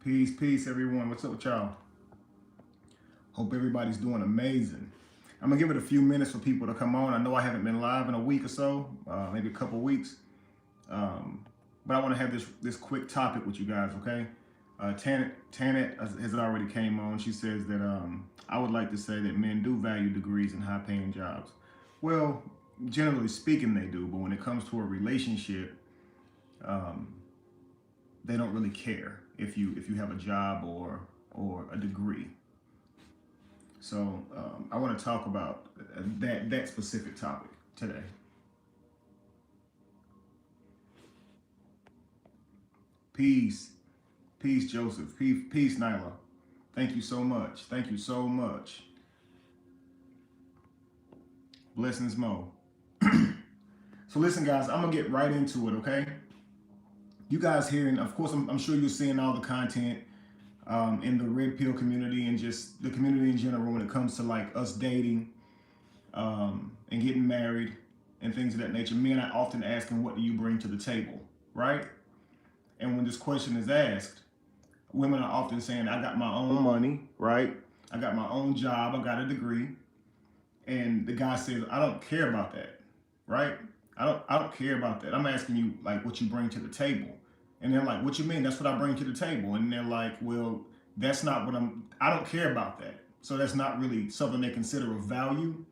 Peace, peace, everyone. What's up with y'all? Hope everybody's doing amazing. I'm gonna give it a few minutes for people to come on. I know I haven't been live in a week or so, maybe a couple weeks, but I want to have this quick topic with you guys. Okay, Tanet has already came on. She says that I would like to say that men do value degrees and high-paying jobs. Well, generally speaking, they do, but when it comes to a relationship, um, they don't really care if you have a job or a degree. So I want to talk about that specific topic today. Peace, peace, Joseph. Peace, Nyla. Thank you so much. Thank you so much. Blessings, Mo. So listen, guys, I'm gonna get right into it. Okay. You guys hearing? Of course, I'm sure you're seeing all the content in the red pill community and just the community in general when it comes to like us dating and getting married and things of that nature. Men are often asking, what do you bring to the table, right? And when this question is asked, women are often saying, I got my own money, right? I got my own job, I got a degree. And the guy says, I don't care about that, right? I don't care about that. I'm asking you like what you bring to the table. And they're like, what you mean? That's what I bring to the table. And they're like, well, that's not what I don't care about that. So that's not really something they consider of value.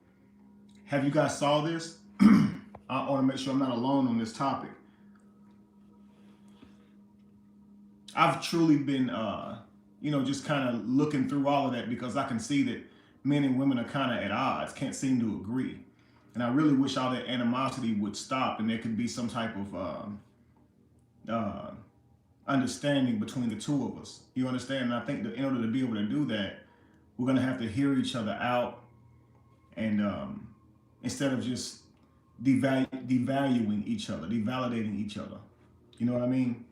Have you guys saw this? I want to make sure I'm not alone on this topic. I've truly been, just kind of looking through all of that because I can see that men and women are kind of at odds, can't seem to agree. And I really wish all that animosity would stop and there could be some type of understanding between the two of us. You understand? And I think that in order to be able to do that, we're going to have to hear each other out and instead of just devaluing each other, devalidating each other. You know what I mean?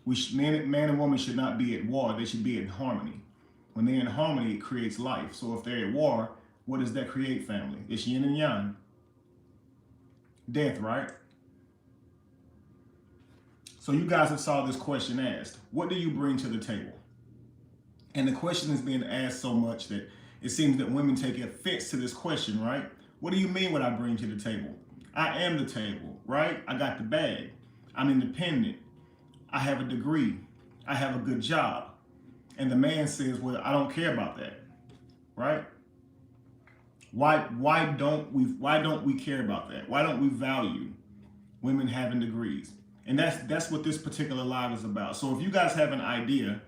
Man and woman should not be at war. They should be in harmony. When they're in harmony, it creates life. So if they're at war, what does that create, family? It's yin and yang. Death, right? So you guys have saw this question asked. What do you bring to the table? And the question is being asked so much that it seems that women take offense to this question, right? What do you mean what I bring to the table? I am the table, right? I got the bag. I'm independent. I have a degree. I have a good job. And the man says, well, I don't care about that, right? Why don't we care about that? Why don't we value women having degrees? And that's what this particular live is about. So if you guys have an idea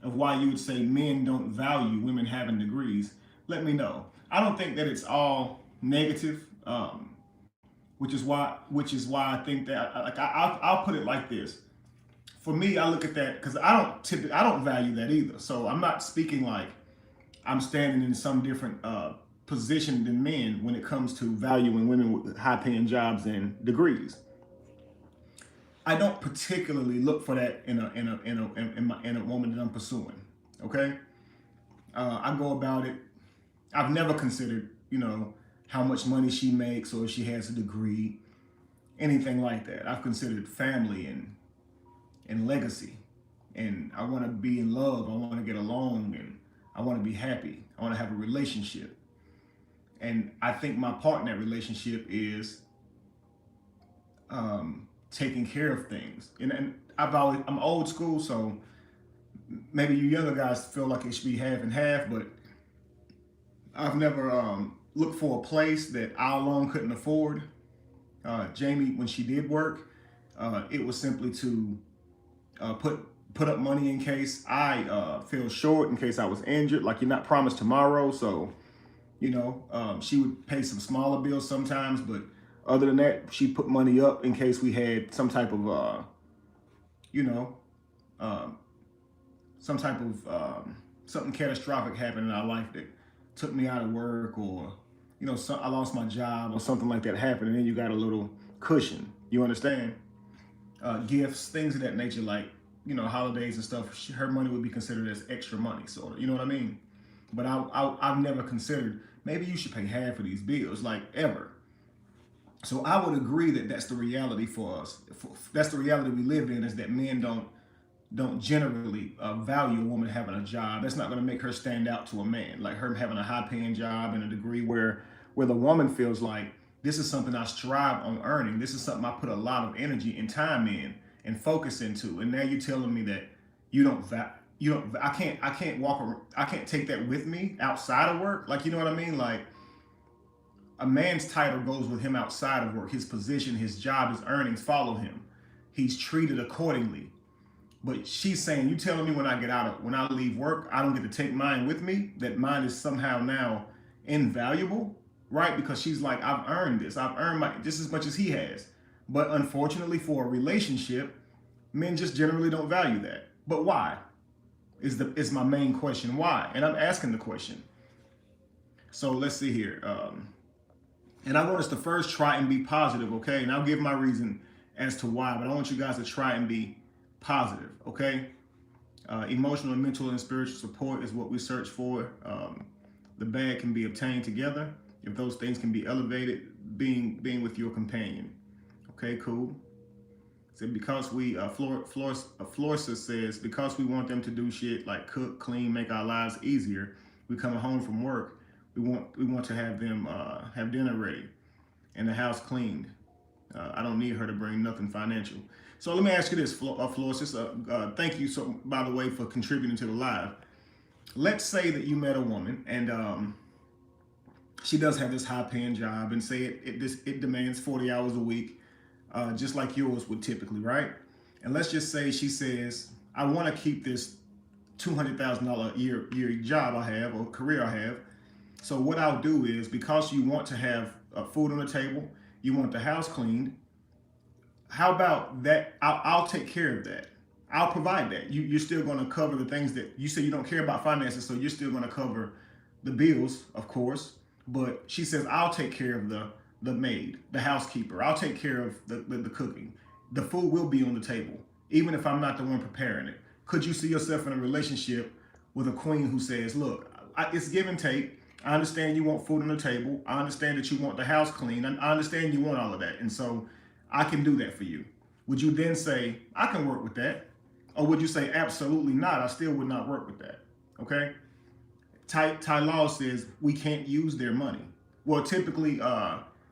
of why you would say men don't value women having degrees, let me know. I don't think that it's all negative, which is why I think that I'll put it like this. For me, I look at that because I don't value that either. So I'm not speaking like I'm standing in some different position than men when it comes to valuing women with high-paying jobs and degrees. I don't particularly look for that in a woman that I'm pursuing. Okay, I go about it. I've never considered, how much money she makes or if she has a degree, anything like that. I've considered family and legacy, and I want to be in love. I want to get along, and I want to be happy. I want to have a relationship, and I think my part in that relationship is taking care of things. And I'm old school, so maybe you younger guys feel like it should be half and half, but I've never looked for a place that I alone couldn't afford. Jamie, when she did work, it was simply to put up money in case I feel short, in case I was injured. Like, you're not promised tomorrow, so she would pay some smaller bills sometimes, but other than that, she put money up in case we had some type of something catastrophic happen in our life that took me out of work, or I lost my job or something like that happened, and then you got a little cushion. You understand? Gifts, things of that nature, like holidays and stuff. Her money would be considered as extra money, sort of. You know what I mean? But I've never considered maybe you should pay half of these bills, like, ever. So I would agree that that's the reality for us. That's the reality we live in, is that men don't don't generally value a woman having a job. That's not going to make her stand out to a man. Like her having a high-paying job and a degree where the woman feels like this is something I strive on earning. This is something I put a lot of energy and time in and focus into. And now you're telling me that you don't. I can't walk. I can't take that with me outside of work. Like, you know what I mean? Like, a man's title goes with him outside of work. His position, his job, his earnings follow him. He's treated accordingly. But she's saying, you telling me when I leave work, I don't get to take mine with me? That mine is somehow now invaluable, right? Because she's like, I've earned this. I've earned my just as much as he has. But unfortunately, for a relationship, men just generally don't value that. But why? Is my main question. Why? And I'm asking the question. So let's see here. And I want us to first try and be positive, okay? And I'll give my reason as to why, but I want you guys to try and be positive, okay? Emotional, mental, and spiritual support is what we search for. The bad can be obtained together. If those things can be elevated, being with your companion. Okay, cool. So because Florissa says, because we want them to do shit like cook, clean, make our lives easier, we coming home from work, we want to have them have dinner ready and the house cleaned. I don't need her to bring nothing financial. So let me ask you this, Florissa. Thank you, so by the way, for contributing to the live. Let's say that you met a woman and she does have this high-paying job, and say it demands 40 hours a week, just like yours would typically, right? And let's just say she says, I want to keep this $200,000 a year job I have, or career I have. So what I'll do is, because you want to have food on the table, you want the house cleaned, how about that? I'll take care of that. I'll provide that. You're still going to cover the things that you say you don't care about finances, so you're still going to cover the bills, of course. But she says, I'll take care of the maid, the housekeeper. I'll take care of the cooking. The food will be on the table, even if I'm not the one preparing it. Could you see yourself in a relationship with a queen who says, look, it's give and take. I understand you want food on the table. I understand that you want the house clean. I understand you want all of that. And so I can do that for you. Would you then say, I can work with that? Or would you say, absolutely not, I still would not work with that? Okay? Ty Law says, we can't use their money. Well, typically,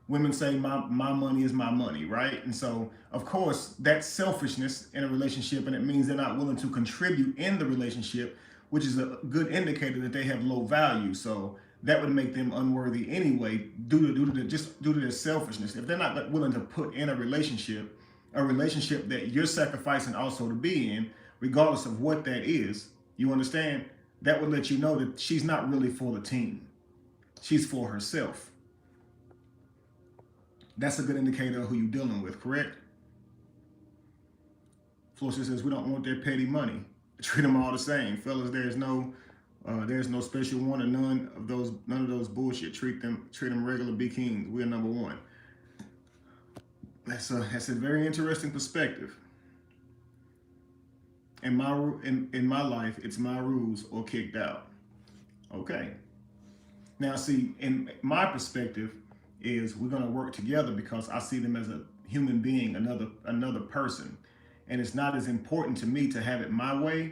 women say, my money is my money, right? And so, of course, that's selfishness in a relationship, and it means they're not willing to contribute in the relationship, which is a good indicator that they have low value. So that would make them unworthy anyway, due to their selfishness. If they're not willing to put in a relationship that you're sacrificing also to be in, regardless of what that is, you understand? That would let you know that she's not really for the team. She's for herself. That's a good indicator of who you're dealing with, correct? Florissa says, we don't want their petty money. Treat them all the same. Fellas, there's no special one or none of those bullshit. Treat them regular, be kings. We're number one. That's a very interesting perspective. In my life, it's my rules or kicked out. Okay. Now, see, in my perspective, is we're gonna work together because I see them as a human being, another person, and it's not as important to me to have it my way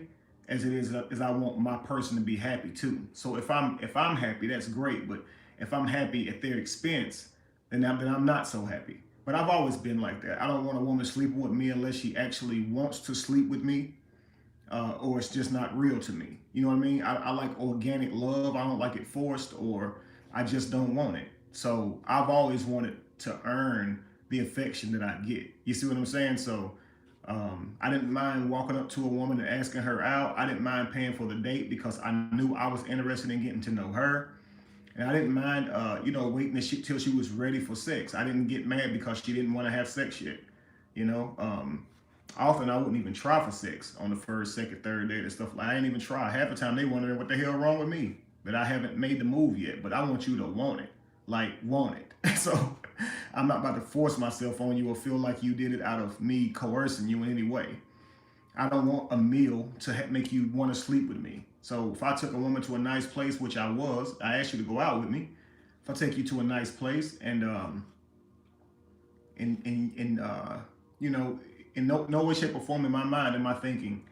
as it is as I want my person to be happy too. So if I'm happy, that's great. But if I'm happy at their expense, then I'm not so happy. But I've always been like that. I don't want a woman sleeping with me unless she actually wants to sleep with me. Or it's just not real to me. You know what I mean? I like organic love. I don't like it forced, or I just don't want it. So I've always wanted to earn the affection that I get. You see what I'm saying? So I didn't mind walking up to a woman and asking her out. I didn't mind paying for the date because I knew I was interested in getting to know her. And I didn't mind, waiting till she was ready for sex. I didn't get mad because she didn't want to have sex yet. Often I wouldn't even try for sex on the first, second, third date and stuff. I ain't even try. Half the time they wondering what the hell wrong with me, that I haven't made the move yet. But I want you to want it, want it. So I'm not about to force myself on you or feel like you did it out of me coercing you in any way. I don't want a meal to make you want to sleep with me. So if I took a woman to a nice place, which I asked you to go out with me. If I take you to a nice place and in no way, shape, or form in my mind am I thinking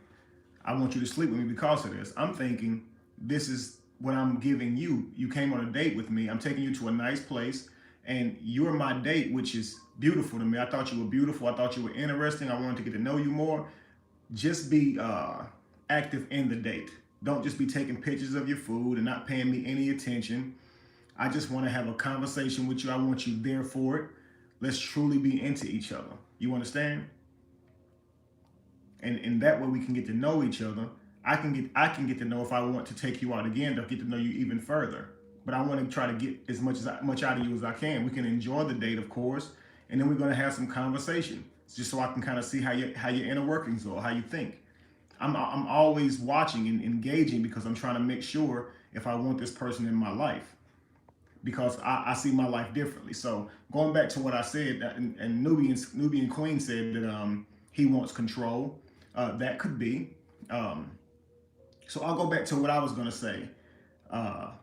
I want you to sleep with me because of this. I'm thinking this is what I'm giving you. You came on a date with me. I'm taking you to a nice place, and you're my date, which is beautiful to me. I thought you were beautiful. I thought you were interesting. I wanted to get to know you more. Just be active in the date. Don't just be taking pictures of your food and not paying me any attention. I just want to have a conversation with you. I want you there for it. Let's truly be into each other. You understand? And that way we can get to know each other. I can get to know if I want to take you out again to get to know you even further. But I want to try to get as much out of you as I can. We can enjoy the date, of course, and then we're going to have some conversation, just so I can kind of see how your inner workings are, how you think. I'm always watching and engaging because I'm trying to make sure if I want this person in my life, because I see my life differently. So going back to what I said, and Nubian Queen said that he wants control. That could be. So I'll go back to what I was going to say. I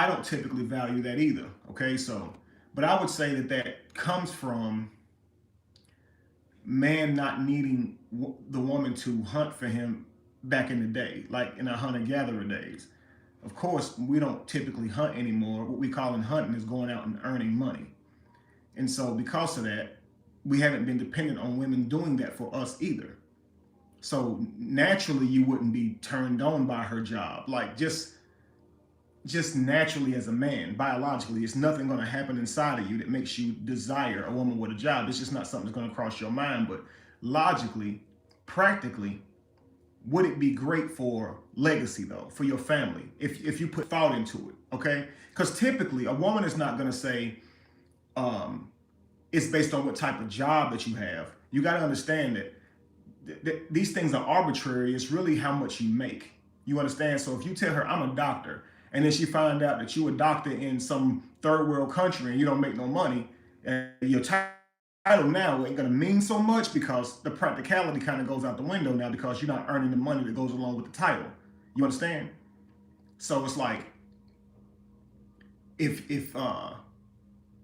don't typically value that either. Okay, so, but I would say that comes from man not needing the woman to hunt for him back in the day, like in our hunter-gatherer days. Of course, we don't typically hunt anymore. What we call hunting is going out and earning money. And so because of that, we haven't been dependent on women doing that for us either. So naturally, you wouldn't be turned on by her job. Like just naturally as a man, biologically, it's nothing going to happen inside of you that makes you desire a woman with a job. It's just not something that's going to cross your mind. But logically, practically, would it be great for legacy though, for your family, if you put thought into it, okay? Because typically a woman is not going to say it's based on what type of job that you have. You got to understand that these things are arbitrary. It's really how much you make. You understand? So if you tell her I'm a doctor, and then she find out that you a doctor in some third world country and you don't make no money, and your title now ain't gonna mean so much because the practicality kind of goes out the window now because you're not earning the money that goes along with the title. You understand? So it's like if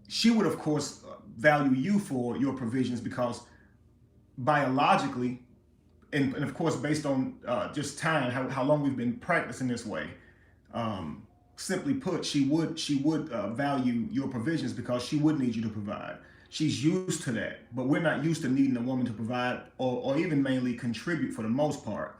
she would of course value you for your provisions because biologically and of course based on just time, how long we've been practicing this way. Simply put, she would value your provisions because she would need you to provide. She's used to that, but we're not used to needing a woman to provide or even mainly contribute for the most part.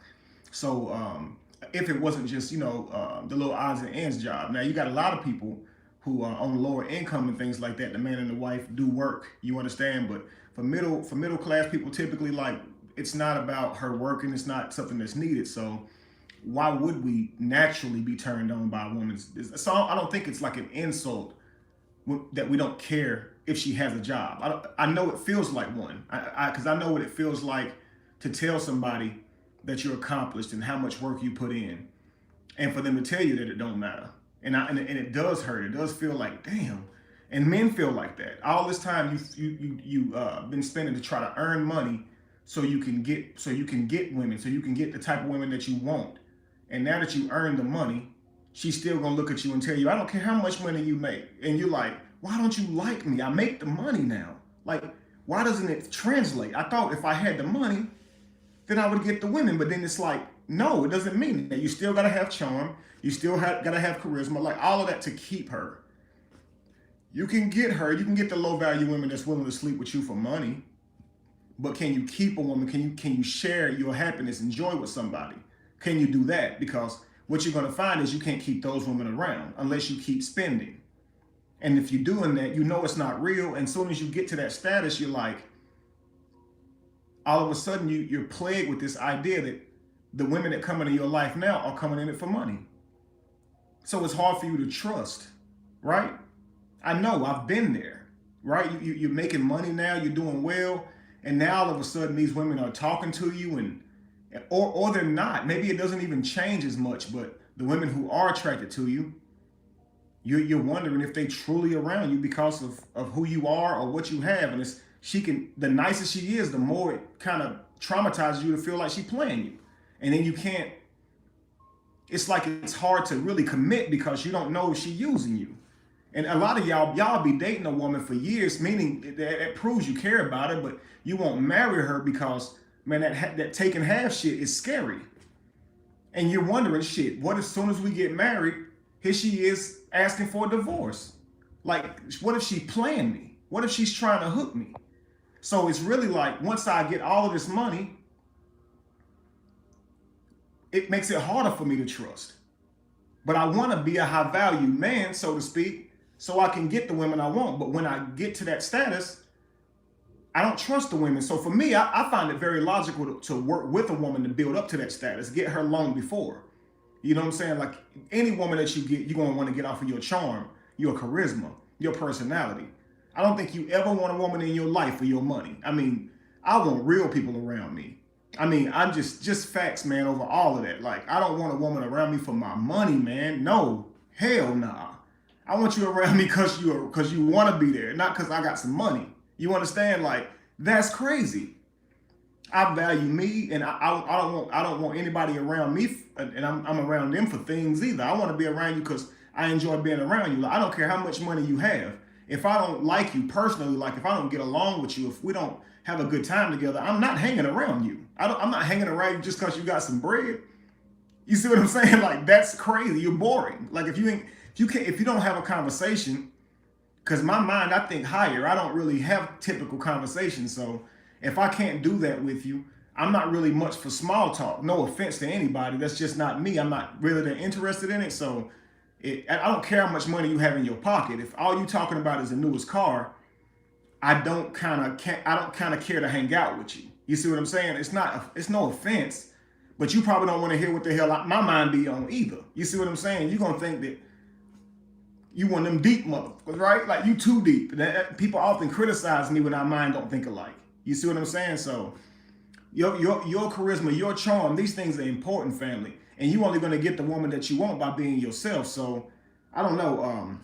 So if it wasn't just, the little odds and ends job. Now you got a lot of people who are on lower income and things like that. The man and the wife do work, you understand? But for middle class people, typically like it's not about her working. It's not something that's needed. So why would we naturally be turned on by a woman? So I don't think it's like an insult that we don't care if she has a job. I know it feels like one, because I know what it feels like to tell somebody that you're accomplished and how much work you put in, and for them to tell you that it don't matter. And it does hurt. It does feel like, damn. And men feel like that. All this time you been spending to try to earn money so you can get women, so you can get the type of women that you want. And now that you earn the money, she's still gonna look at you and tell you, I don't care how much money you make. And you're like, why don't you like me? I make the money now. Like, why doesn't it translate? I thought if I had the money, then I would get the women. But then it's like, no, it doesn't mean that. You still gotta have charm. You still gotta have charisma, like all of that to keep her. You can get her, you can get the low value women that's willing to sleep with you for money. But can you keep a woman? Can you share your happiness and joy with somebody? Can you do that? Because what you're going to find is you can't keep those women around unless you keep spending. And if you're doing that, you know it's not real. And as soon as you get to that status, you're like, all of a sudden you're plagued with this idea that the women that come into your life now are coming in it for money. So it's hard for you to trust, right? I know, I've been there, right? You're making money now, you're doing well. And now all of a sudden these women are talking to you or they're not. Maybe it doesn't even change as much, but the women who are attracted to you, you're wondering if they truly around you because of who you are or what you have. And the nicer she is, the more it kind of traumatizes you to feel like she's playing you. And then it's like it's hard to really commit because you don't know if she's using you. And a lot of y'all be dating a woman for years, meaning that proves you care about her, but you won't marry her because man, that taking half shit is scary. And you're wondering, shit, what as soon as we get married, here she is asking for a divorce? Like, what if she planned me? What if she's trying to hook me? So it's really like, once I get all of this money, it makes it harder for me to trust. But I want to be a high value man, so to speak, so I can get the women I want. But when I get to that status, I don't trust the women. So for me, I find it very logical to work with a woman to build up to that status, get her long before. You know what I'm saying? Like any woman that you get, you're going to want to get off of your charm, your charisma, your personality. I don't think you ever want a woman in your life for your money. I mean, I want real people around me. I mean, I'm just facts, man, over all of that. Like, I don't want a woman around me for my money, man. No, hell nah. I want you around me because you want to be there, not because I got some money. You understand? Like, that's crazy. I value me, and I don't want anybody around me, and I'm around them for things either. I want to be around you because I enjoy being around you. Like, I don't care how much money you have. If I don't like you personally, like if I don't get along with you, if we don't have a good time together, I'm not hanging around you. I'm not hanging around you just because you got some bread. You see what I'm saying? Like, that's crazy. You're boring. Like if you don't have a conversation, because my mind, I think higher. I don't really have typical conversations. So if I can't do that with you, I'm not really much for small talk. No offense to anybody. That's just not me. I'm not really that interested in it. So I don't care how much money you have in your pocket. If all you talking about is the newest car, I don't kind of care to hang out with you. You see what I'm saying? It's no offense, but you probably don't want to hear what the hell my mind be on either. You see what I'm saying? You're gonna think that you one of them deep motherfuckers, right? Like you too deep. People often criticize me when our mind don't think alike. You see what I'm saying? So your charisma, your charm, these things are important, family. And you only gonna get the woman that you want by being yourself. So I don't know.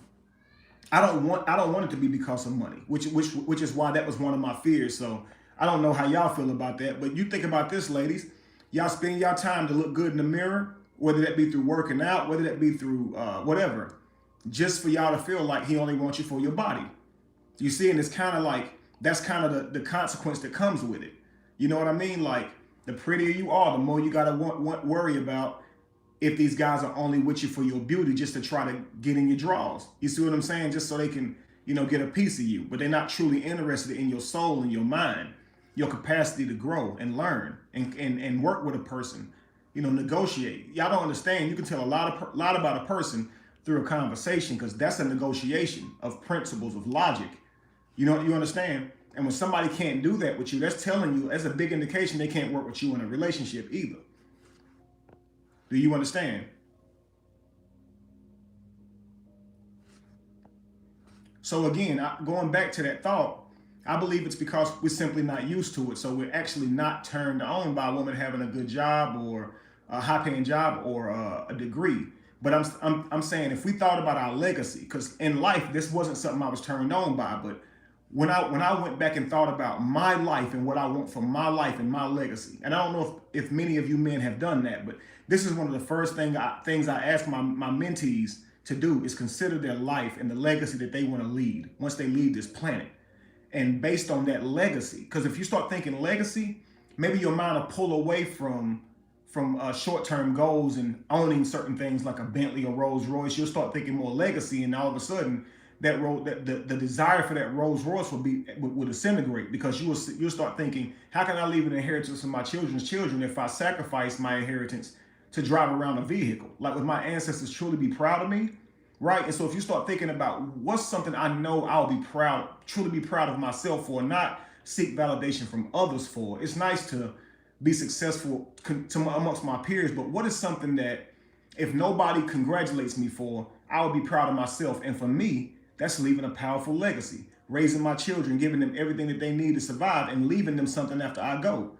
I don't want it to be because of money, which is why that was one of my fears. So I don't know how y'all feel about that, but you think about this, ladies. Y'all spend y'all time to look good in the mirror, whether that be through working out, whether that be through whatever, just for y'all to feel like he only wants you for your body. You see, and it's kind of like that's kind of the consequence that comes with it. You know what I mean? Like the prettier you are, the more you gotta worry about if these guys are only with you for your beauty, just to try to get in your draws. You see what I'm saying? Just so they can, get a piece of you, but they're not truly interested in your soul and your mind, your capacity to grow and learn and work with a person, negotiate. Y'all don't understand. You can tell a lot about a person through a conversation, because that's a negotiation of principles, of logic. You understand? And when somebody can't do that with you, that's telling you, that's a big indication they can't work with you in a relationship either. Do you understand? So again, going back to that thought, I believe it's because we're simply not used to it. So we're actually not turned on by a woman having a good job or a high-paying job or a degree. But I'm saying, if we thought about our legacy, because in life this wasn't something I was turned on by, but when I went back and thought about my life and what I want for my life and my legacy, and I don't know if many of you men have done that, but this is one of the first things I ask my mentees to do, is consider their life and the legacy that they want to lead once they leave this planet. And based on that legacy, because if you start thinking legacy, maybe your mind will pull away from short-term goals and owning certain things like a Bentley or Rolls Royce. You'll start thinking more legacy, and all of a sudden the desire for that Rolls Royce will disintegrate, because you'll start thinking, how can I leave an inheritance to my children's children if I sacrifice my inheritance to drive around a vehicle? Like, would my ancestors truly be proud of me? Right? And so if you start thinking about what's something I know I'll be truly be proud of myself for, not seek validation from others for. It's nice to be successful amongst my peers, but what is something that if nobody congratulates me for, I will be proud of myself? And for me, that's leaving a powerful legacy, raising my children, giving them everything that they need to survive, and leaving them something after I go.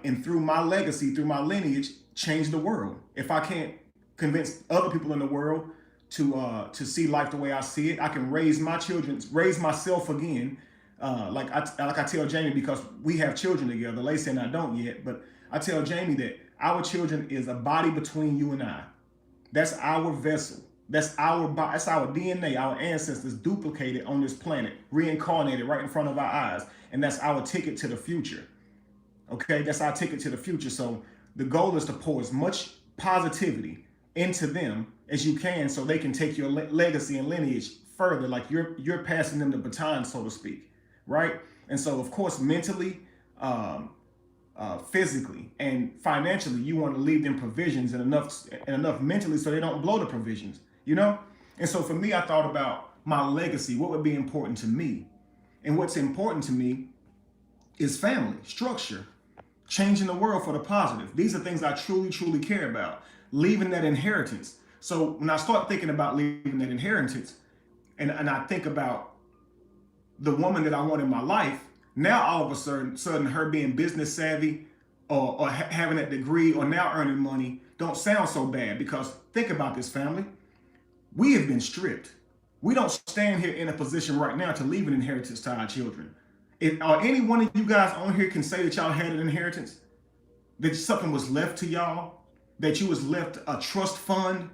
And through my legacy, through my lineage, change the world. If I can't convince other people in the world to see life the way I see it, I can raise my children, raise myself again. Like I tell Jamie, because we have children together. Lacey and I don't yet, but I tell Jamie that our children is a body between you and I. That's our vessel. That's our DNA, our ancestors duplicated on this planet, reincarnated right in front of our eyes. And that's our ticket to the future. Okay, that's our ticket to the future. So the goal is to pour as much positivity into them as you can, so they can take your legacy and lineage further. Like you're passing them the baton, so to speak, right? And so, of course, mentally, physically, and financially, you want to leave them provisions and enough mentally, so they don't blow the provisions. You know. And so, for me, I thought about my legacy. What would be important to me, and what's important to me is family, structure, changing the world for the positive. These are things I truly, truly care about. Leaving that inheritance. So when I start thinking about leaving that inheritance, and I think about the woman that I want in my life, now all of a sudden her being business savvy, or having that degree, or now earning money, don't sound so bad. Because think about this, family. We have been stripped. We don't stand here in a position right now to leave an inheritance to our children. Or any one of you guys on here can say that y'all had an inheritance, that something was left to y'all, that you was left a trust fund,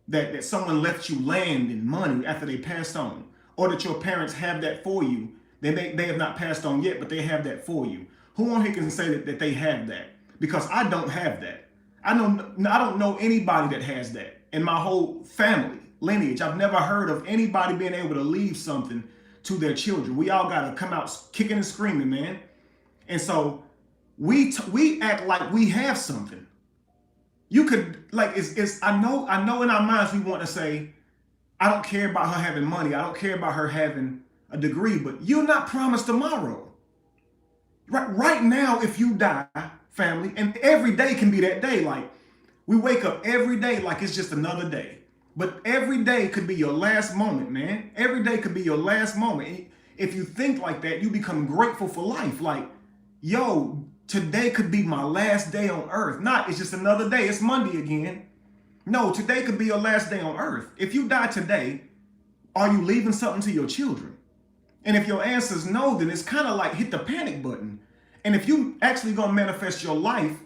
that someone left you land and money after they passed on, or that your parents have that for you. They have not passed on yet, but they have that for you. Who on here can say that they have that? Because I don't have that. I don't know anybody that has that in my whole family lineage. I've never heard of anybody being able to leave something to their children. We all got to come out kicking and screaming, man. And so we act like we have something. You could, like, it's I know in our minds we want to say, I don't care about her having money. I don't care about her having a degree, but you're not promised tomorrow. Right now, if you die, family, and every day can be that day. Like, we wake up every day like it's just another day. But every day could be your last moment, man. Every day could be your last moment. If you think like that, you become grateful for life. Like, yo, today could be my last day on earth. Not, it's just another day. It's Monday again. No, today could be your last day on earth. If you die today, are you leaving something to your children? And if your answer is no, then it's kind of like hit the panic button. And if you actually gonna manifest your life,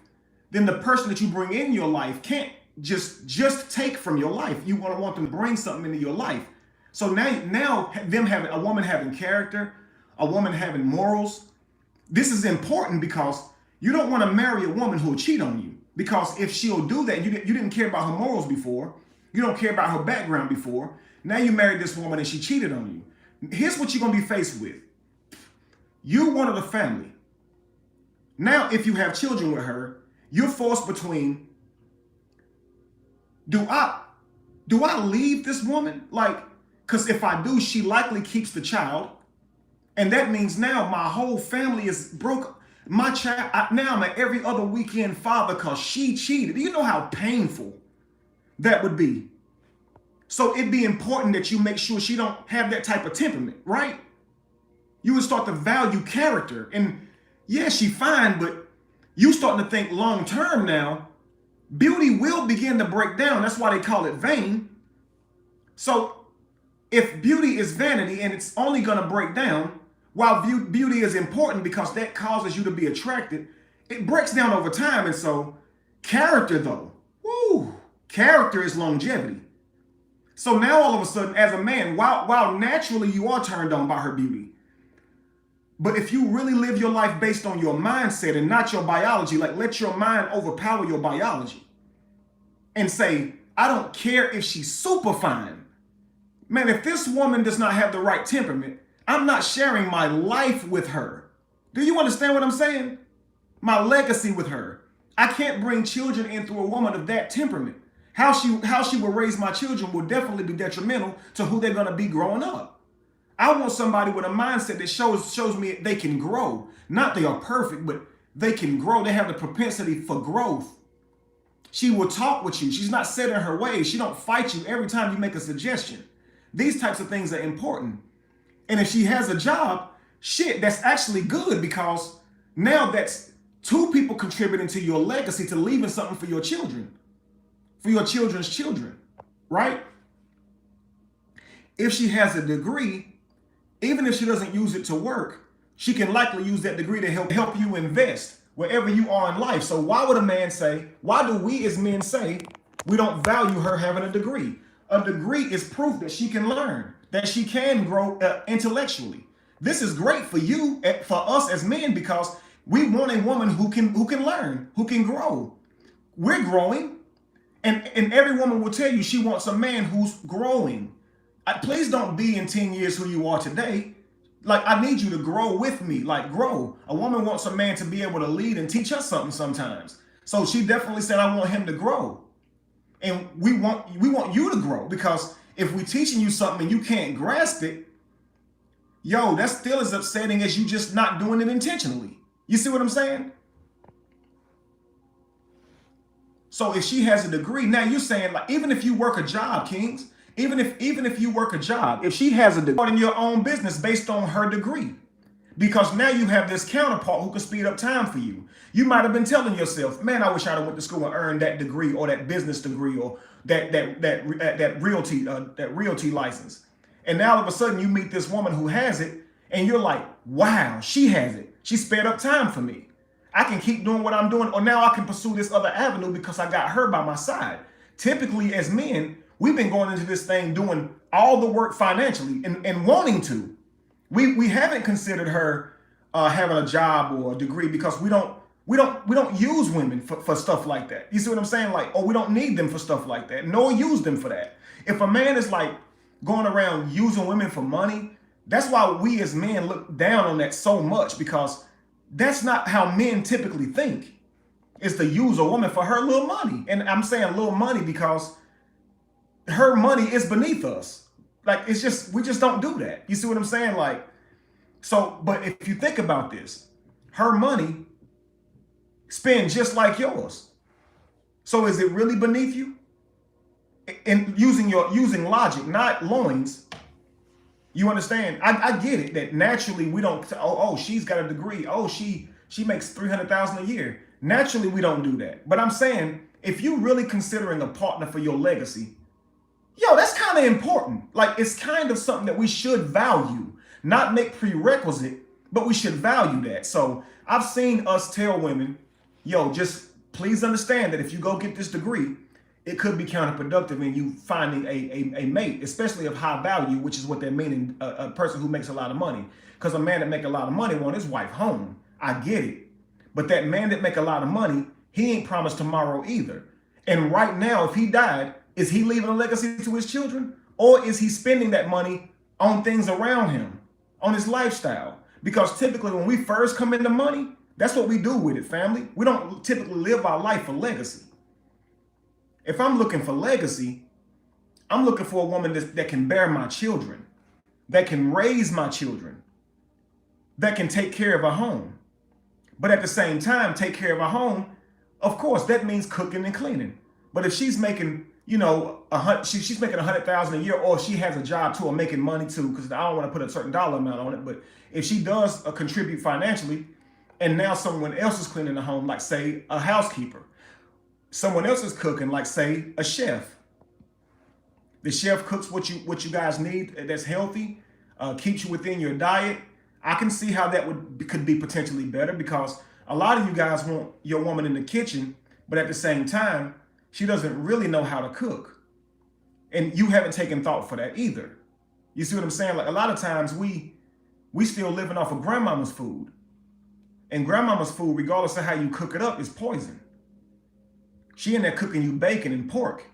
then the person that you bring in your life can't just take from your life. You want them to bring something into your life. So now them having a woman having character, a woman having morals, this is important, because you don't want to marry a woman who'll cheat on you. Because if she'll do that, you didn't care about her morals before, you don't care about her background before. Now you married this woman and she cheated on you. Here's what you're gonna be faced with. You're one of the family. Now, if you have children with her, you're forced between, do I leave this woman? Like, because if I do, she likely keeps the child. And that means now my whole family is broke. My child, now I'm an every other weekend father because she cheated. Do you know how painful that would be? So it'd be important that you make sure she don't have that type of temperament, right? You would start to value character. And yeah, she fine, but you starting to think long term now. Beauty will begin to break down. That's why they call it vain. So if beauty is vanity and it's only going to break down, while beauty is important because that causes you to be attracted, it breaks down over time. And so character, though, character is longevity. So now all of a sudden, as a man, while naturally you are turned on by her beauty, but if you really live your life based on your mindset and not your biology, like let your mind overpower your biology and say, I don't care if she's super fine. Man, if this woman does not have the right temperament, I'm not sharing my life with her. Do you understand what I'm saying? My legacy with her. I can't bring children in through a woman of that temperament. How she will raise my children will definitely be detrimental to who they're going to be growing up. I want somebody with a mindset that shows me they can grow. Not they are perfect, but they can grow. They have the propensity for growth. She will talk with you. She's not set in her ways. She don't fight you every time you make a suggestion. These types of things are important. And if she has a job, shit, that's actually good, because now that's two people contributing to your legacy, to leaving something for your children, for your children's children, right? If she has a degree, even if she doesn't use it to work, she can likely use that degree to help you invest wherever you are in life. So why do we as men say we don't value her having a degree? A degree is proof that she can learn, that she can grow intellectually. This is great for you, for us as men, because We want a woman who can learn, who can grow. We're growing. And every woman will tell you she wants a man who's growing. Please don't be in 10 years who you are today. Like, I need you to grow with me, like grow. A woman wants a man to be able to lead and teach us something sometimes. So she definitely said, I want him to grow. And we want you to grow, because if we're teaching you something and you can't grasp it, yo, that's still as upsetting as you just not doing it intentionally. You see what I'm saying? So if she has a degree, now you're saying, like, even if you work a job, Kings, even if you work a job, if she has a degree in your own business based on her degree, because now you have this counterpart who can speed up time for you. You might have been telling yourself, man, I wish I'd have went to school and earned that degree or that business degree or that realty license. And now all of a sudden you meet this woman who has it and you're like, wow, she has it. She sped up time for me. I can keep doing what I'm doing, or now I can pursue this other avenue because I got her by my side. Typically, as men, we've been going into this thing doing all the work financially and wanting to. We haven't considered her having a job or a degree because we don't use women for stuff like that. You see what I'm saying? Like, oh, we don't need them for stuff like that, nor use them for that. If a man is like going around using women for money, that's why we as men look down on that so much, because that's not how men typically think, is to use a woman for her little money. And I'm saying little money because her money is beneath us. Like, it's just, we just don't do that. You see what I'm saying? Like, so, but if you think about this, her money spends just like yours. So is it really beneath you? And using logic, not loins. You understand? I get it that naturally we don't, oh, she's got a degree. Oh, she makes $300,000 a year. Naturally, we don't do that. But I'm saying, if you're really considering a partner for your legacy, yo, that's kind of important. Like, it's kind of something that we should value, not make prerequisite, but we should value that. So I've seen us tell women, yo, just please understand that if you go get this degree, it could be counterproductive in you finding a mate, especially of high value, which is what they're meaning, a person who makes a lot of money. Because a man that make a lot of money wants his wife home. I get it. But that man that make a lot of money, he ain't promised tomorrow either. And right now, if he died, is he leaving a legacy to his children? Or is he spending that money on things around him, on his lifestyle? Because typically when we first come into money, that's what we do with it, family. We don't typically live our life for legacy. If I'm looking for legacy, I'm looking for a woman that can bear my children, that can raise my children, that can take care of a home. But at the same time, take care of a home, of course, that means cooking and cleaning. But if she's making, you know, she's making $100,000 a year, or she has a job too, or making money too, because I don't want to put a certain dollar amount on it. But if she does contribute financially, and now someone else is cleaning the home, like say a housekeeper, someone else is cooking, like say a chef. The chef cooks what you guys need that's healthy, keeps you within your diet. I can see how that could be potentially better, because a lot of you guys want your woman in the kitchen, but at the same time, she doesn't really know how to cook. And you haven't taken thought for that either. You see what I'm saying? Like, a lot of times we still living off of grandmama's food. And grandmama's food, regardless of how you cook it up, is poison. She in there cooking you bacon and pork.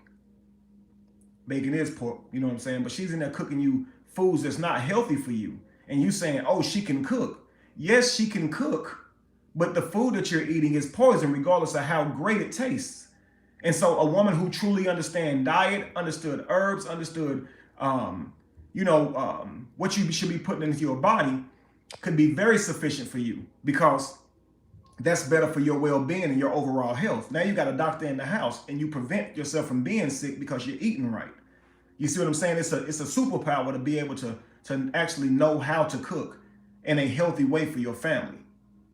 Bacon is pork, you know what I'm saying? But she's in there cooking you foods that's not healthy for you. And you saying, oh, she can cook. Yes, she can cook, but the food that you're eating is poison, regardless of how great it tastes. And so a woman who truly understands diet, understood herbs, understood, what you should be putting into your body could be very sufficient for you, because that's better for your well-being and your overall health. Now you got a doctor in the house and you prevent yourself from being sick because you're eating right. You see what I'm saying? It's a superpower to be able to actually know how to cook in a healthy way for your family.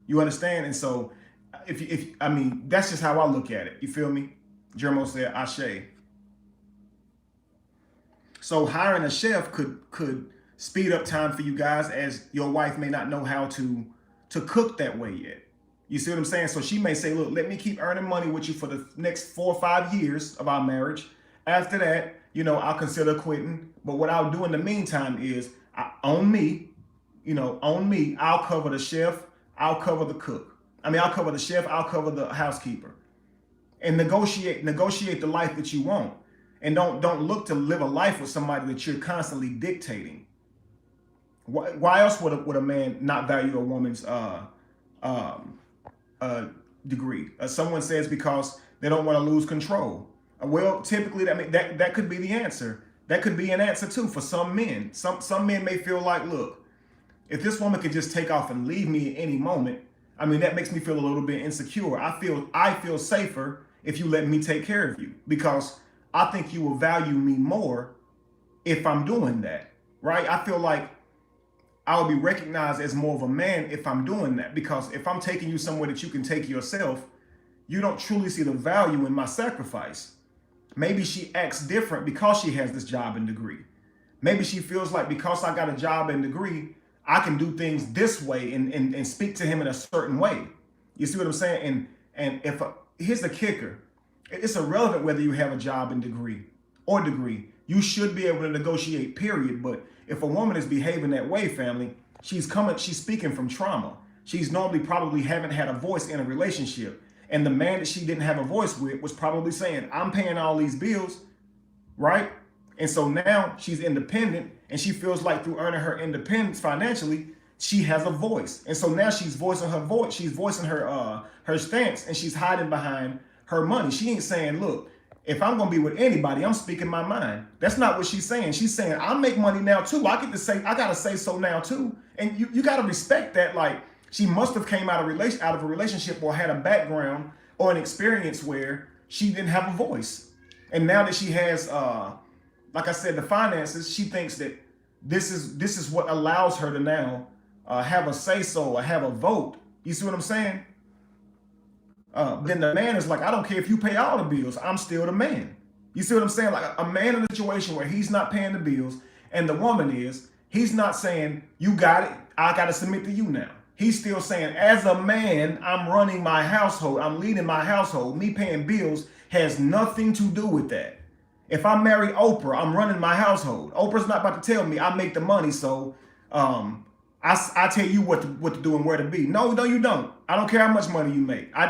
You understand? And so that's just how I look at it. You feel me? Jermo said, Ashe. So hiring a chef could speed up time for you guys, as your wife may not know how to cook that way yet. You see what I'm saying? So she may say, look, let me keep earning money with you for the next 4 or 5 years of our marriage. After that, I'll consider quitting. But what I'll do in the meantime is, on me, I'll cover the chef, I'll cover the cook. I mean, I'll cover the chef, I'll cover the housekeeper. And negotiate the life that you want. And don't look to live a life with somebody that you're constantly dictating. Why else would a man not value a woman's degree? Someone says because they don't want to lose control. Well, typically that could be the answer. That could be an answer too for some men. Some men may feel like, look, if this woman could just take off and leave me at any moment, I mean, that makes me feel a little bit insecure. I feel safer if you let me take care of you, because I think you will value me more if I'm doing that, right? I feel like I'll be recognized as more of a man if I'm doing that, because if I'm taking you somewhere that you can take yourself, you don't truly see the value in my sacrifice. Maybe she acts different because she has this job and degree. Maybe she feels like because I got a job and degree, I can do things this way and speak to him in a certain way. You see what I'm saying? And here's the kicker. It's irrelevant whether you have a job and degree. You should be able to negotiate, period. But if a woman is behaving that way, family, she's speaking from trauma. She's normally probably haven't had a voice in a relationship. And the man that she didn't have a voice with was probably saying, I'm paying all these bills, right? And so now she's independent, and she feels like through earning her independence financially, she has a voice. And so now she's voicing her voice. She's voicing her stance, and she's hiding behind her money. She ain't saying, look, if I'm going to be with anybody, I'm speaking my mind. That's not what she's saying. She's saying, I make money now too. I got to say so now too. And you got to respect that. Like, she must have came out of a relationship or had a background or an experience where she didn't have a voice. And now that she has, like I said, the finances, she thinks that this is what allows her to now have a say so or have a vote. You see what I'm saying? Then the man is like, I don't care if you pay all the bills, I'm still the man. You see what I'm saying? Like a man in a situation where he's not paying the bills and the woman is, he's not saying, you got it, I got to submit to you now. He's still saying, as a man, I'm running my household, I'm leading my household. Me paying bills has nothing to do with that. If I marry Oprah, I'm running my household. Oprah's not about to tell me I make the money, so I tell you what to do and where to be. No, you don't. I don't care how much money you make. I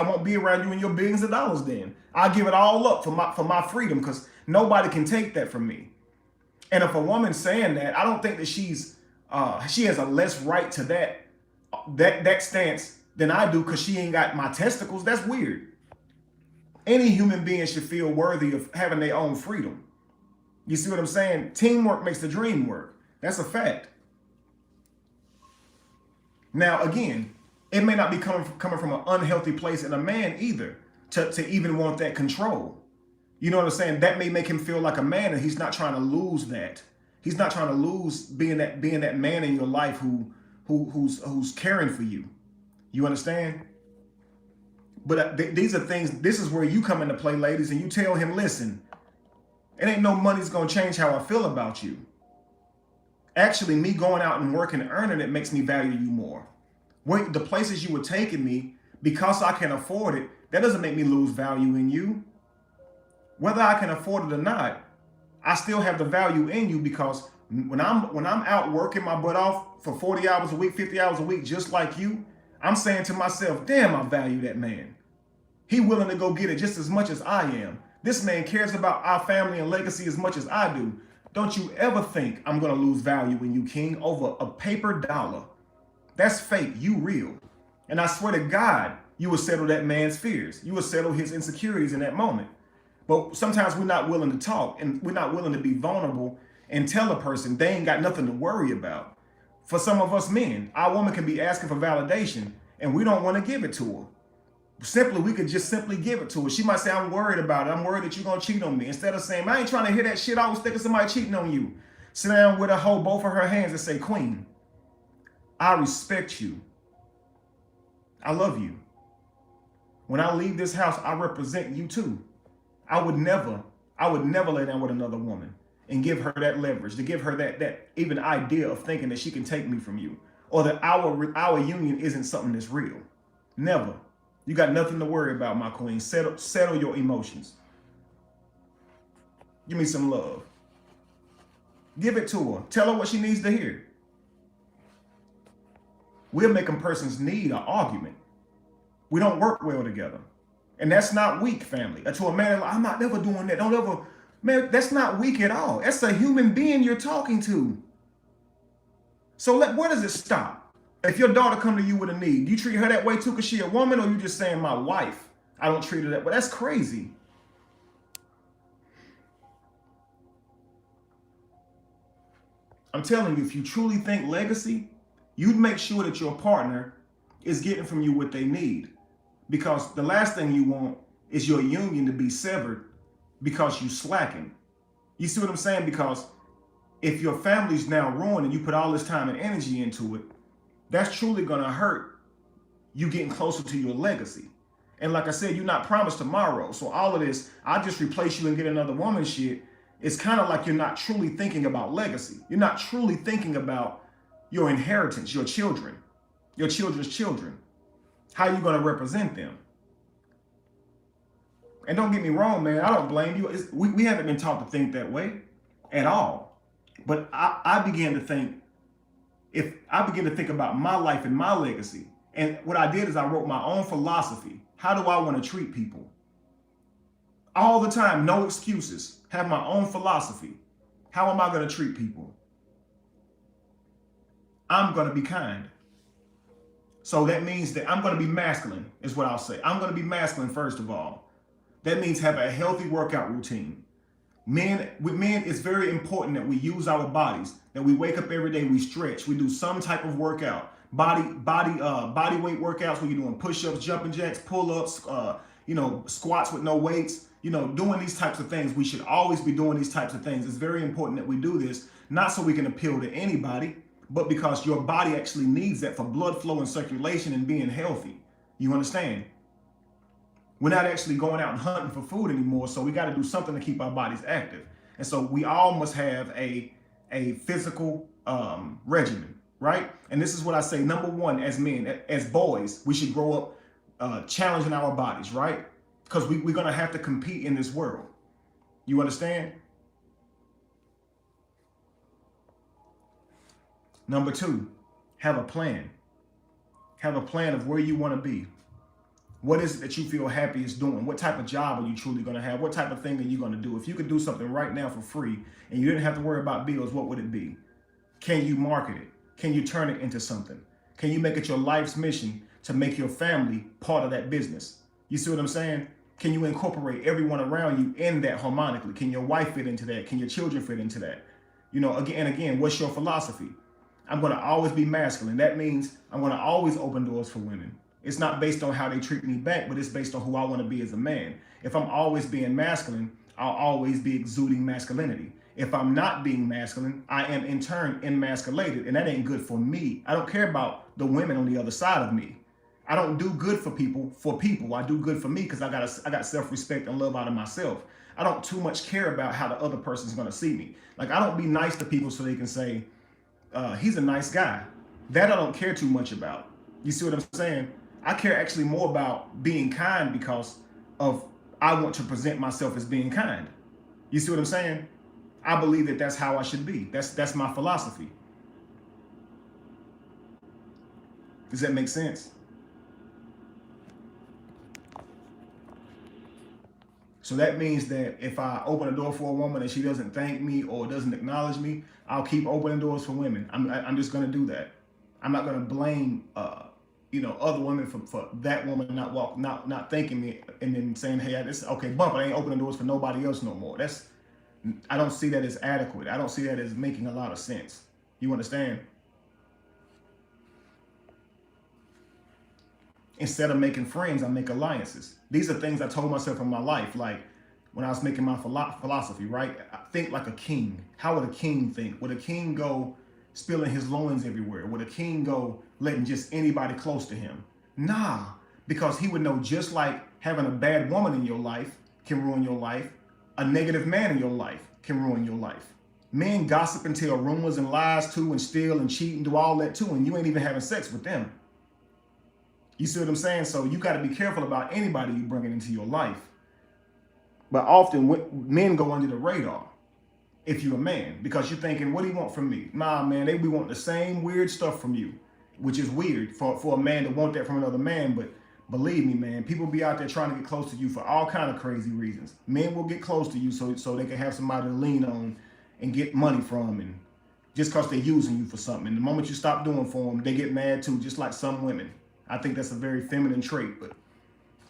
won't be around you and your billions of dollars then. I'll give it all up for my freedom, because nobody can take that from me. And if a woman's saying that, I don't think that she has a less right to that stance than I do, because she ain't got my testicles. That's weird. Any human being should feel worthy of having their own freedom. You see what I'm saying? Teamwork makes the dream work. That's a fact. Now, again, it may not be coming from an unhealthy place in a man either to even want that control. You know what I'm saying? That may make him feel like a man, and he's not trying to lose that. He's not trying to lose being that man in your life who's caring for you. You understand? But these are things, this is where you come into play, ladies, and you tell him, listen, it ain't no money's going to change how I feel about you. Actually, me going out and working and earning it makes me value you more. The places you were taking me, because I can afford it, that doesn't make me lose value in you. Whether I can afford it or not, I still have the value in you, because when I'm out working my butt off for 40 hours a week, 50 hours a week, just like you, I'm saying to myself, damn, I value that man. He willing to go get it just as much as I am. This man cares about our family and legacy as much as I do. Don't you ever think I'm going to lose value in you, King, over a paper dollar. That's fake. You real. And I swear to God, you will settle that man's fears. You will settle his insecurities in that moment. But sometimes we're not willing to talk, and we're not willing to be vulnerable and tell a person they ain't got nothing to worry about. For some of us men, our woman can be asking for validation, and we don't want to give it to her. We could just simply give it to her. She might say, I'm worried about it. I'm worried that you're going to cheat on me. Instead of saying, I ain't trying to hear that shit. I was thinking somebody cheating on you. Sit down with her, hold both of her hands and say, Queen, I respect you. I love you. When I leave this house, I represent you too. I would never lay down with another woman and give her that leverage, to give her that even idea of thinking that she can take me from you, or that our union isn't something that's real. Never. You got nothing to worry about, my queen. Settle your emotions. Give me some love. Give it to her. Tell her what she needs to hear. We're making persons need an argument. We don't work well together. And that's not weak, family. To a man, I'm not never doing that. Don't ever, man, that's not weak at all. That's a human being you're talking to. So where does it stop? If your daughter come to you with a need, you treat her that way too because she a woman, or you just saying my wife, I don't treat her that way? That's crazy. I'm telling you, if you truly think legacy, you'd make sure that your partner is getting from you what they need. Because the last thing you want is your union to be severed because you slacking. You see what I'm saying? Because if your family's now ruined and you put all this time and energy into it, that's truly going to hurt you getting closer to your legacy. And like I said, you're not promised tomorrow. So all of this, I just replace you and get another woman shit, it's kind of like you're not truly thinking about legacy. You're not truly thinking about your inheritance, your children, your children's children. How are you going to represent them? And don't get me wrong, man, I don't blame you. We haven't been taught to think that way at all. But I began to think, if I begin to think about my life and my legacy, and what I did is I wrote my own philosophy. How do I want to treat people? All the time, no excuses. Have my own philosophy. How am I going to treat people? I'm going to be kind. So that means that I'm going to be masculine, is what I'll say. I'm going to be masculine, first of all. That means have a healthy workout routine. With men, it's very important that we use our bodies, that we wake up every day, we stretch, we do some type of workout. Body weight workouts where you're doing push-ups, jumping jacks, pull-ups, squats with no weights, doing these types of things. We should always be doing these types of things. It's very important that we do this, not so we can appeal to anybody, but because your body actually needs that for blood flow and circulation and being healthy. You understand? We're not actually going out and hunting for food anymore, so we got to do something to keep our bodies active. And so we all must have a physical regimen, right? And this is what I say. Number one, as men, as boys, we should grow up challenging our bodies, right? Because we're going to have to compete in this world. You understand? Number two, have a plan. Have a plan of where you want to be. What is it that you feel happiest doing? What type of job are you truly going to have? What type of thing are you going to do? If you could do something right now for free and you didn't have to worry about bills, what would it be? Can you market it? Can you turn it into something? Can you make it your life's mission to make your family part of that business? You see what I'm saying? Can you incorporate everyone around you in that harmonically? Can your wife fit into that? Can your children fit into that? Again, what's your philosophy? I'm going to always be masculine. That means I'm going to always open doors for women. It's not based on how they treat me back, but it's based on who I want to be as a man. If I'm always being masculine, I'll always be exuding masculinity. If I'm not being masculine, I am in turn emasculated, and that ain't good for me. I don't care about the women on the other side of me. I don't do good for people. I do good for me because I got self-respect and love out of myself. I don't too much care about how the other person's going to see me. Like, I don't be nice to people so they can say, he's a nice guy. That I don't care too much about. You see what I'm saying? I care actually more about being kind because I want to present myself as being kind. You see what I'm saying? I believe that that's how I should be. That's my philosophy. Does that make sense? So that means that if I open a door for a woman and she doesn't thank me or doesn't acknowledge me, I'll keep opening doors for women. I'm just going to do that. I'm not going to blame other women for that woman not thanking me and then saying, hey, bump, I ain't opening doors for nobody else no more. I don't see that as adequate. I don't see that as making a lot of sense. You understand? Instead of making friends, I make alliances. These are things I told myself in my life, like when I was making my philosophy, right? I think like a king. How would a king think? Would a king go spilling his loins everywhere? Would a king go letting just anybody close to him? Nah, because he would know, just like having a bad woman in your life can ruin your life, a negative man in your life can ruin your life. Men gossip and tell rumors and lies too, and steal and cheat and do all that too, and you ain't even having sex with them. You see what I'm saying? So you got to be careful about anybody you bring into your life. But often men go under the radar if you're a man, because you're thinking, what do you want from me? Nah, man, they be wanting the same weird stuff from you. which is weird for a man to want that from another man. But believe me, man, people be out there trying to get close to you for all kind of crazy reasons. Men will get close to you so they can have somebody to lean on and get money from, and just because they're using you for something. And the moment you stop doing for them, they get mad too, just like some women. I think that's a very feminine trait, but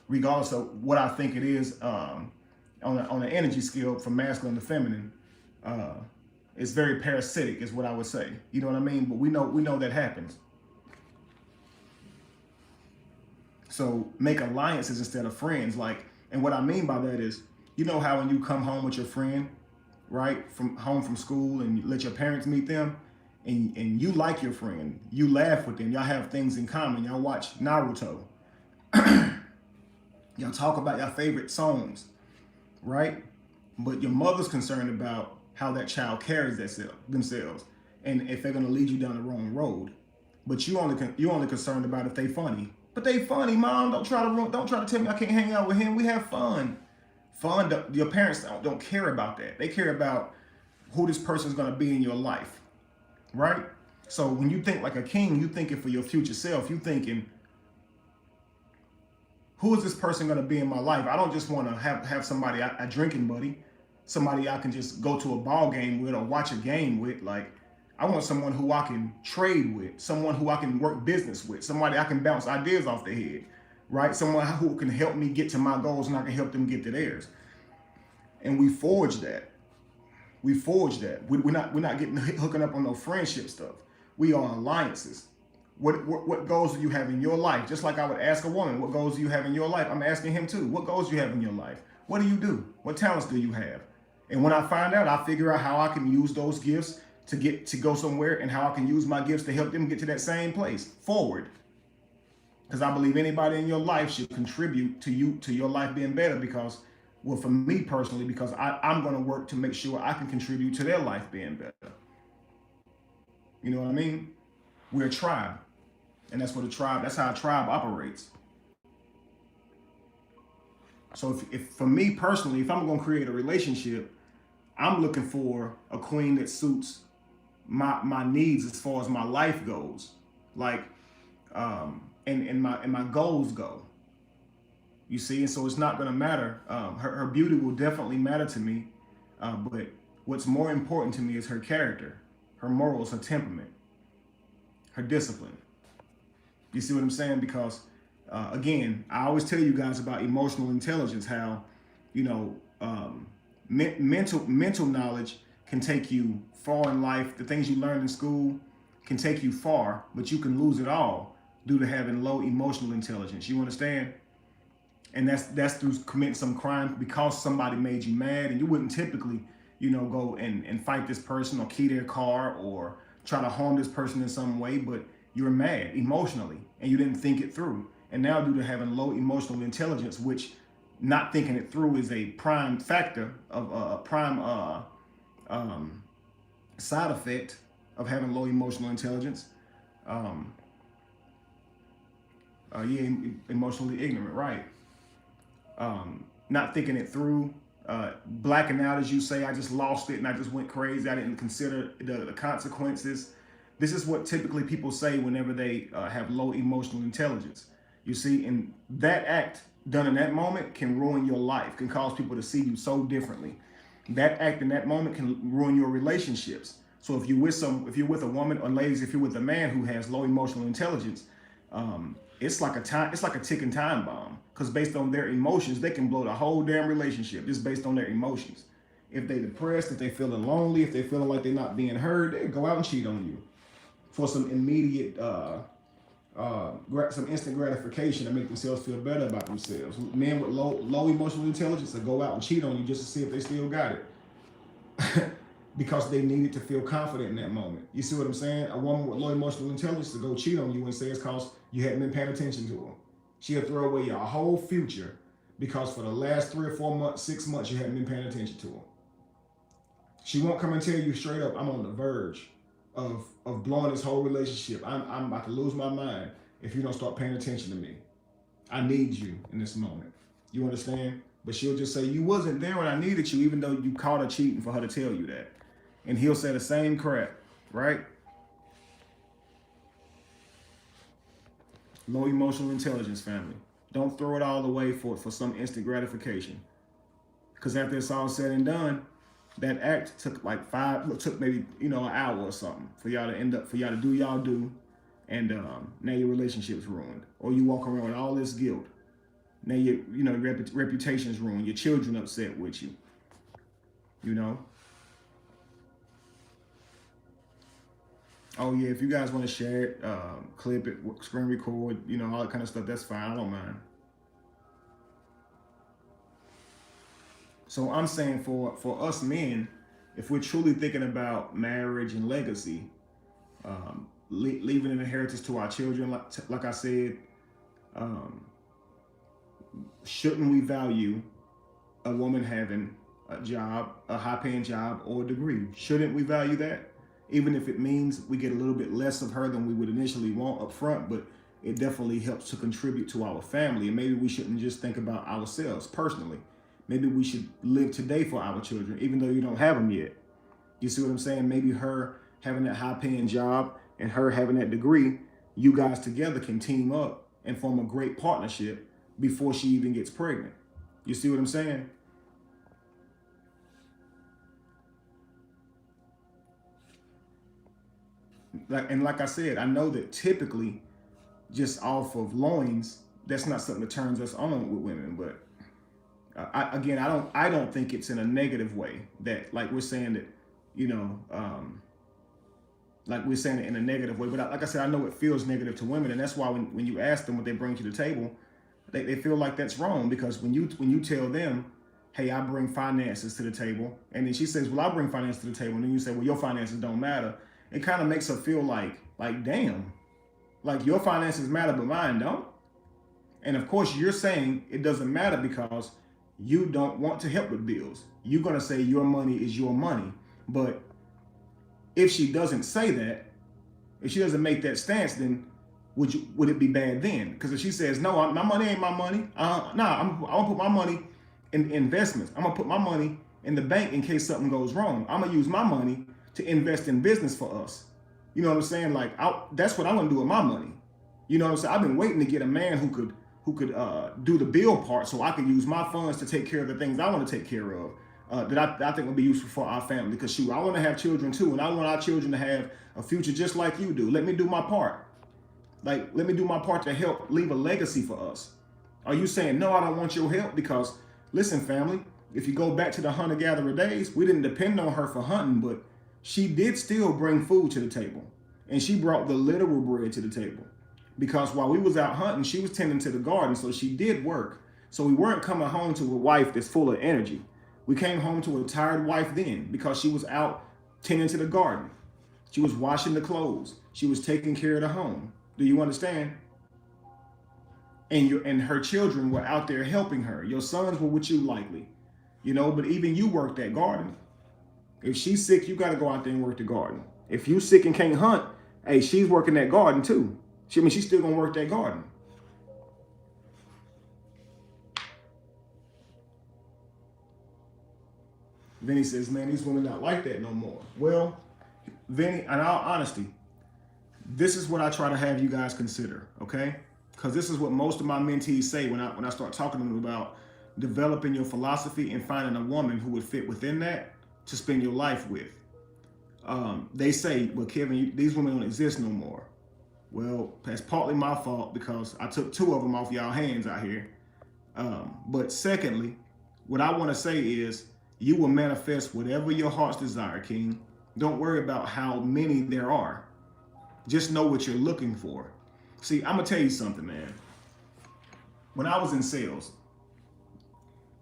regardless of what I think it is, on an energy scale from masculine to feminine, it's very parasitic, is what I would say. You know what I mean? But we know that happens. So make alliances instead of friends. Like, and what I mean by that is, you know how when you come home with your friend, right, from school, and you let your parents meet them, and you like your friend, you laugh with them, y'all have things in common, y'all watch Naruto, y'all talk about your favorite songs, right? But your mother's concerned about how that child carries themselves, and if they're gonna lead you down the wrong road. But you only concerned about if they funny. But they funny, mom. Don't try to tell me I can't hang out with him. We have fun. Your parents don't care about that. They care about who this person's gonna be in your life, right? So when you think like a king, you thinking for your future self. You thinking, who is this person gonna be in my life? I don't just want to have somebody, a drinking buddy, somebody I can just go to a ball game with or watch a game with. Like, I want someone who I can trade with, someone who I can work business with, somebody I can bounce ideas off their head, right? Someone who can help me get to my goals and I can help them get to theirs. And we forge that. We're not hooking up on no friendship stuff. We are alliances. What goals do you have in your life? Just like I would ask a woman, what goals do you have in your life? I'm asking him too. What goals do you have in your life? What do you do? What talents do you have? And when I find out, I figure out how I can use those gifts to go somewhere, and how I can use my gifts to help them get to that same place forward. Because I believe anybody in your life should contribute to your life being better, because, well, for me personally, because I'm going to work to make sure I can contribute to their life being better. You know what I mean? We're a tribe, and that's how a tribe operates. So if for me personally, if I'm going to create a relationship, I'm looking for a queen that suits my needs as far as my life goes, like, and my goals go. You see, and so it's not going to matter. Her beauty will definitely matter to me, but what's more important to me is her character, her morals, her temperament, her discipline. You see what I'm saying? Because again, I always tell you guys about emotional intelligence, how, you know, mental knowledge can take you far in life. The things you learn in school can take you far, but you can lose it all due to having low emotional intelligence. You understand? And that's through committing some crime because somebody made you mad, and you wouldn't typically, you know, go and fight this person or key their car or try to harm this person in some way, but you were mad emotionally and you didn't think it through. And now, due to having low emotional intelligence, which not thinking it through is a prime factor of a prime side effect of having low emotional intelligence. Emotionally ignorant, right? Not thinking it through, blacking out, as you say. I just lost it and I just went crazy. I didn't consider the consequences. This is what typically people say whenever they have low emotional intelligence. You see, and that act done in that moment can ruin your life, can cause people to see you so differently. That act in that moment can ruin your relationships. So if you're with a woman, or ladies, if you're with a man who has low emotional intelligence, it's like a ticking time bomb. Because based on their emotions, they can blow the whole damn relationship just based on their emotions. If they're depressed, if they're feeling lonely, if they're feeling like they're not being heard, they go out and cheat on you for some immediate, some instant gratification to make themselves feel better about themselves. Men with low emotional intelligence will go out and cheat on you just to see if they still got it. Because they needed to feel confident in that moment. You see what I'm saying? A woman with low emotional intelligence to go cheat on you and say it's because you hadn't been paying attention to her. She'll throw away your whole future because for the last 3 or 4 months, 6 months, you haven't been paying attention to her. She won't come and tell you straight up, I'm on the verge of blowing this whole relationship. I'm about to lose my mind if you don't start paying attention to me. I need you in this moment. You understand? But she'll just say, you wasn't there when I needed you, even though you caught her cheating for her to tell you that. And he'll say the same crap, right? Low emotional intelligence, family. Don't throw it all away for some instant gratification. Because after it's all said and done, that act took took maybe, an hour or something for y'all to do y'all do. And now your relationship's ruined. Or you walk around with all this guilt. Now your reputation's ruined. Your children upset with you. Oh yeah, if you guys want to share it, clip it, screen record, all that kind of stuff, that's fine. I don't mind. So I'm saying for us men, if we're truly thinking about marriage and legacy, leaving an inheritance to our children, like I said, shouldn't we value a woman having a job, a high-paying job, or a degree? Shouldn't we value that? Even if it means we get a little bit less of her than we would initially want up front, but it definitely helps to contribute to our family. And maybe we shouldn't just think about ourselves personally. Maybe we should live today for our children, even though you don't have them yet. You see what I'm saying? Maybe her having that high-paying job and her having that degree, you guys together can team up and form a great partnership before she even gets pregnant. You see what I'm saying? Like I said, I know that typically just off of loins, that's not something that turns us on with women. But I don't think it's in a negative way that like we're saying that, like we're saying it in a negative way. But like I said, I know it feels negative to women. And that's why when you ask them what they bring to the table, they feel like that's wrong. Because when you tell them, hey, I bring finances to the table. And then she says, well, I bring finances to the table. And then you say, well, your finances don't matter. It kind of makes her feel like damn, like your finances matter, but mine don't. And of course, you're saying it doesn't matter because you don't want to help with bills. You're going to say your money is your money. But if she doesn't say that, if she doesn't make that stance, then would it be bad then? Because if she says, no, my money ain't my money. I'm going to put my money in investments. I'm going to put my money in the bank in case something goes wrong. I'm going to use my money to invest in business for us. You know what I'm saying? Like, that's what I'm going to do with my money. You know what I'm saying? I've been waiting to get a man who could do the bill part so I could use my funds to take care of the things I want to take care of that I think would be useful for our family. Because shoot, I want to have children too, and I want our children to have a future just like you do. Let me do my part. Like, let me do my part to help leave a legacy for us. Are you saying, no, I don't want your help? Because listen, family, if you go back to the hunter-gatherer days, we didn't depend on her for hunting, but she did still bring food to the table. And she brought the literal bread to the table. Because while we was out hunting, she was tending to the garden, so she did work. So we weren't coming home to a wife that's full of energy. We came home to a tired wife then because she was out tending to the garden. She was washing the clothes. She was taking care of the home. Do you understand? And her children were out there helping her. Your sons were with you likely. But even you worked that garden. If she's sick, you got to go out there and work the garden. If you sick and can't hunt, hey, she's working that garden too. She's still going to work that garden. Vinny says, man, these women not like that no more. Well, Vinny, in all honesty, this is what I try to have you guys consider, okay? Because this is what most of my mentees say when I start talking to them about developing your philosophy and finding a woman who would fit within that to spend your life with. They say, well, Kevin, these women don't exist no more. Well, that's partly my fault because I took 2 of them off y'all hands out here. But secondly, what I want to say is you will manifest whatever your heart's desire, King. Don't worry about how many there are. Just know what you're looking for. See, I'm going to tell you something, man. When I was in sales,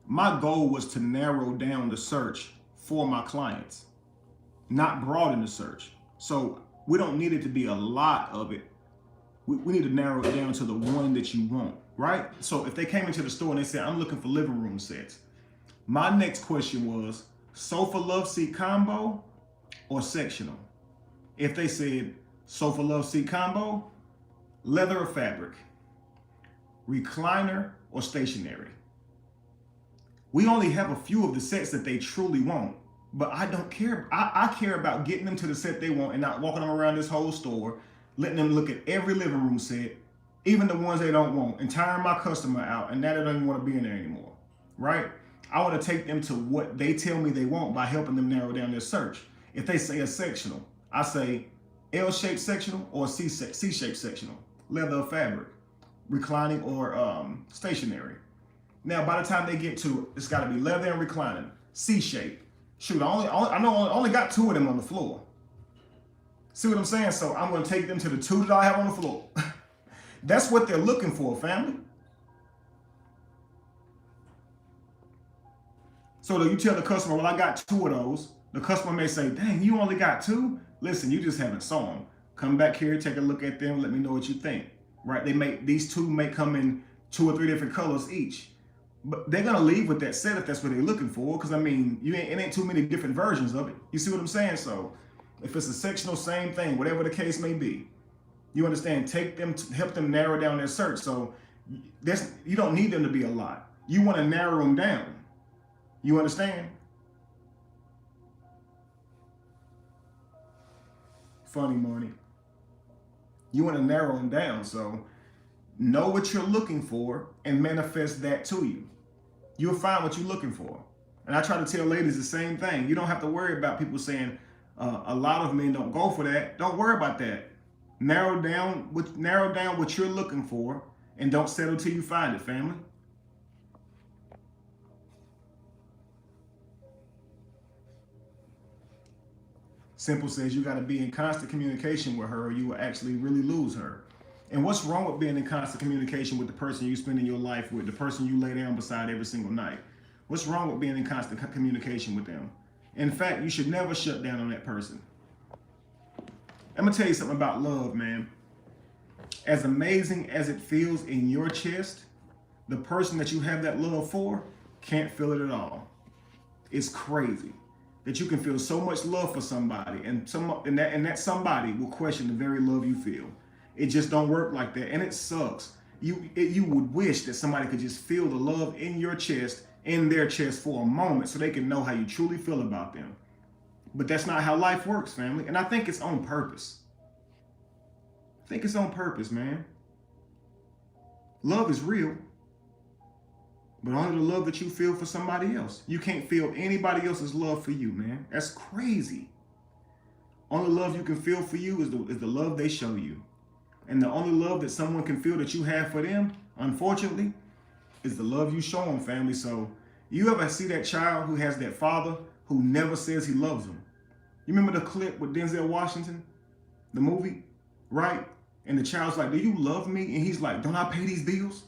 my goal was to narrow down the search for my clients, not broaden the search. So we don't need it to be a lot of it. We need to narrow it down to the one that you want, right? So if they came into the store and they said, I'm looking for living room sets, my next question was sofa love seat combo or sectional. If they said sofa love seat combo, leather or fabric, recliner or stationary. We only have a few of the sets that they truly want, but I don't care. I care about getting them to the set they want and not walking them around this whole store, letting them look at every living room set even the ones they don't want, and tiring my customer out, and now they don't even want to be in there anymore, right? I want to take them to what they tell me they want by helping them narrow down their search. If they say a sectional, I say L-shaped sectional or C-shaped sectional, leather or fabric, reclining or stationary. Now, by the time they get to it's got to be leather and reclining, C-shaped. Shoot, I only got 2 of them on the floor. See what I'm saying? So I'm going to take them to the 2 that I have on the floor. That's what they're looking for, family. So that you tell the customer, well, I got 2 of those. The customer may say, dang, you only got 2? Listen, you just haven't saw them. Come back here, take a look at them, let me know what you think. Right? These 2 may come in 2 or 3 different colors each. But they're gonna leave with that set if that's what they're looking for. Because I mean, it ain't too many different versions of it. You see what I'm saying? So if it's a sectional, same thing, whatever the case may be. You understand? Take them to help them narrow down their search. So you don't need them to be a lot. You want to narrow them down. You understand? Funny money. You want to narrow them down. So know what you're looking for and manifest that to you. You'll find what you're looking for. And I try to tell ladies the same thing. You don't have to worry about people saying a lot of men don't go for that. Don't worry about that. Narrow down what you're looking for and don't settle till you find it, family. Simple says you got to be in constant communication with her or you will actually really lose her. And what's wrong with being in constant communication with the person you spend in your life with, the person you lay down beside every single night? What's wrong with being in constant communication with them? In fact, you should never shut down on that person. I'm going to tell you something about love, man. As amazing as it feels in your chest, the person that you have that love for can't feel it at all. It's crazy that you can feel so much love for somebody and that somebody will question the very love you feel. It just don't work like that, and it sucks. You would wish that somebody could just feel the love in your chest, in their chest for a moment so they can know how you truly feel about them. But that's not how life works, family. And I think it's on purpose. I think it's on purpose, man. Love is real, but only the love that you feel for somebody else. You can't feel anybody else's love for you, man. That's crazy. Only love you can feel for you is the love they show you. And the only love that someone can feel that you have for them, unfortunately, is the love you show them, family. So you ever see that child who has that father who never says he loves them? You remember the clip with Denzel Washington, the movie, right? And the child's like, do you love me? And he's like, don't I pay these bills?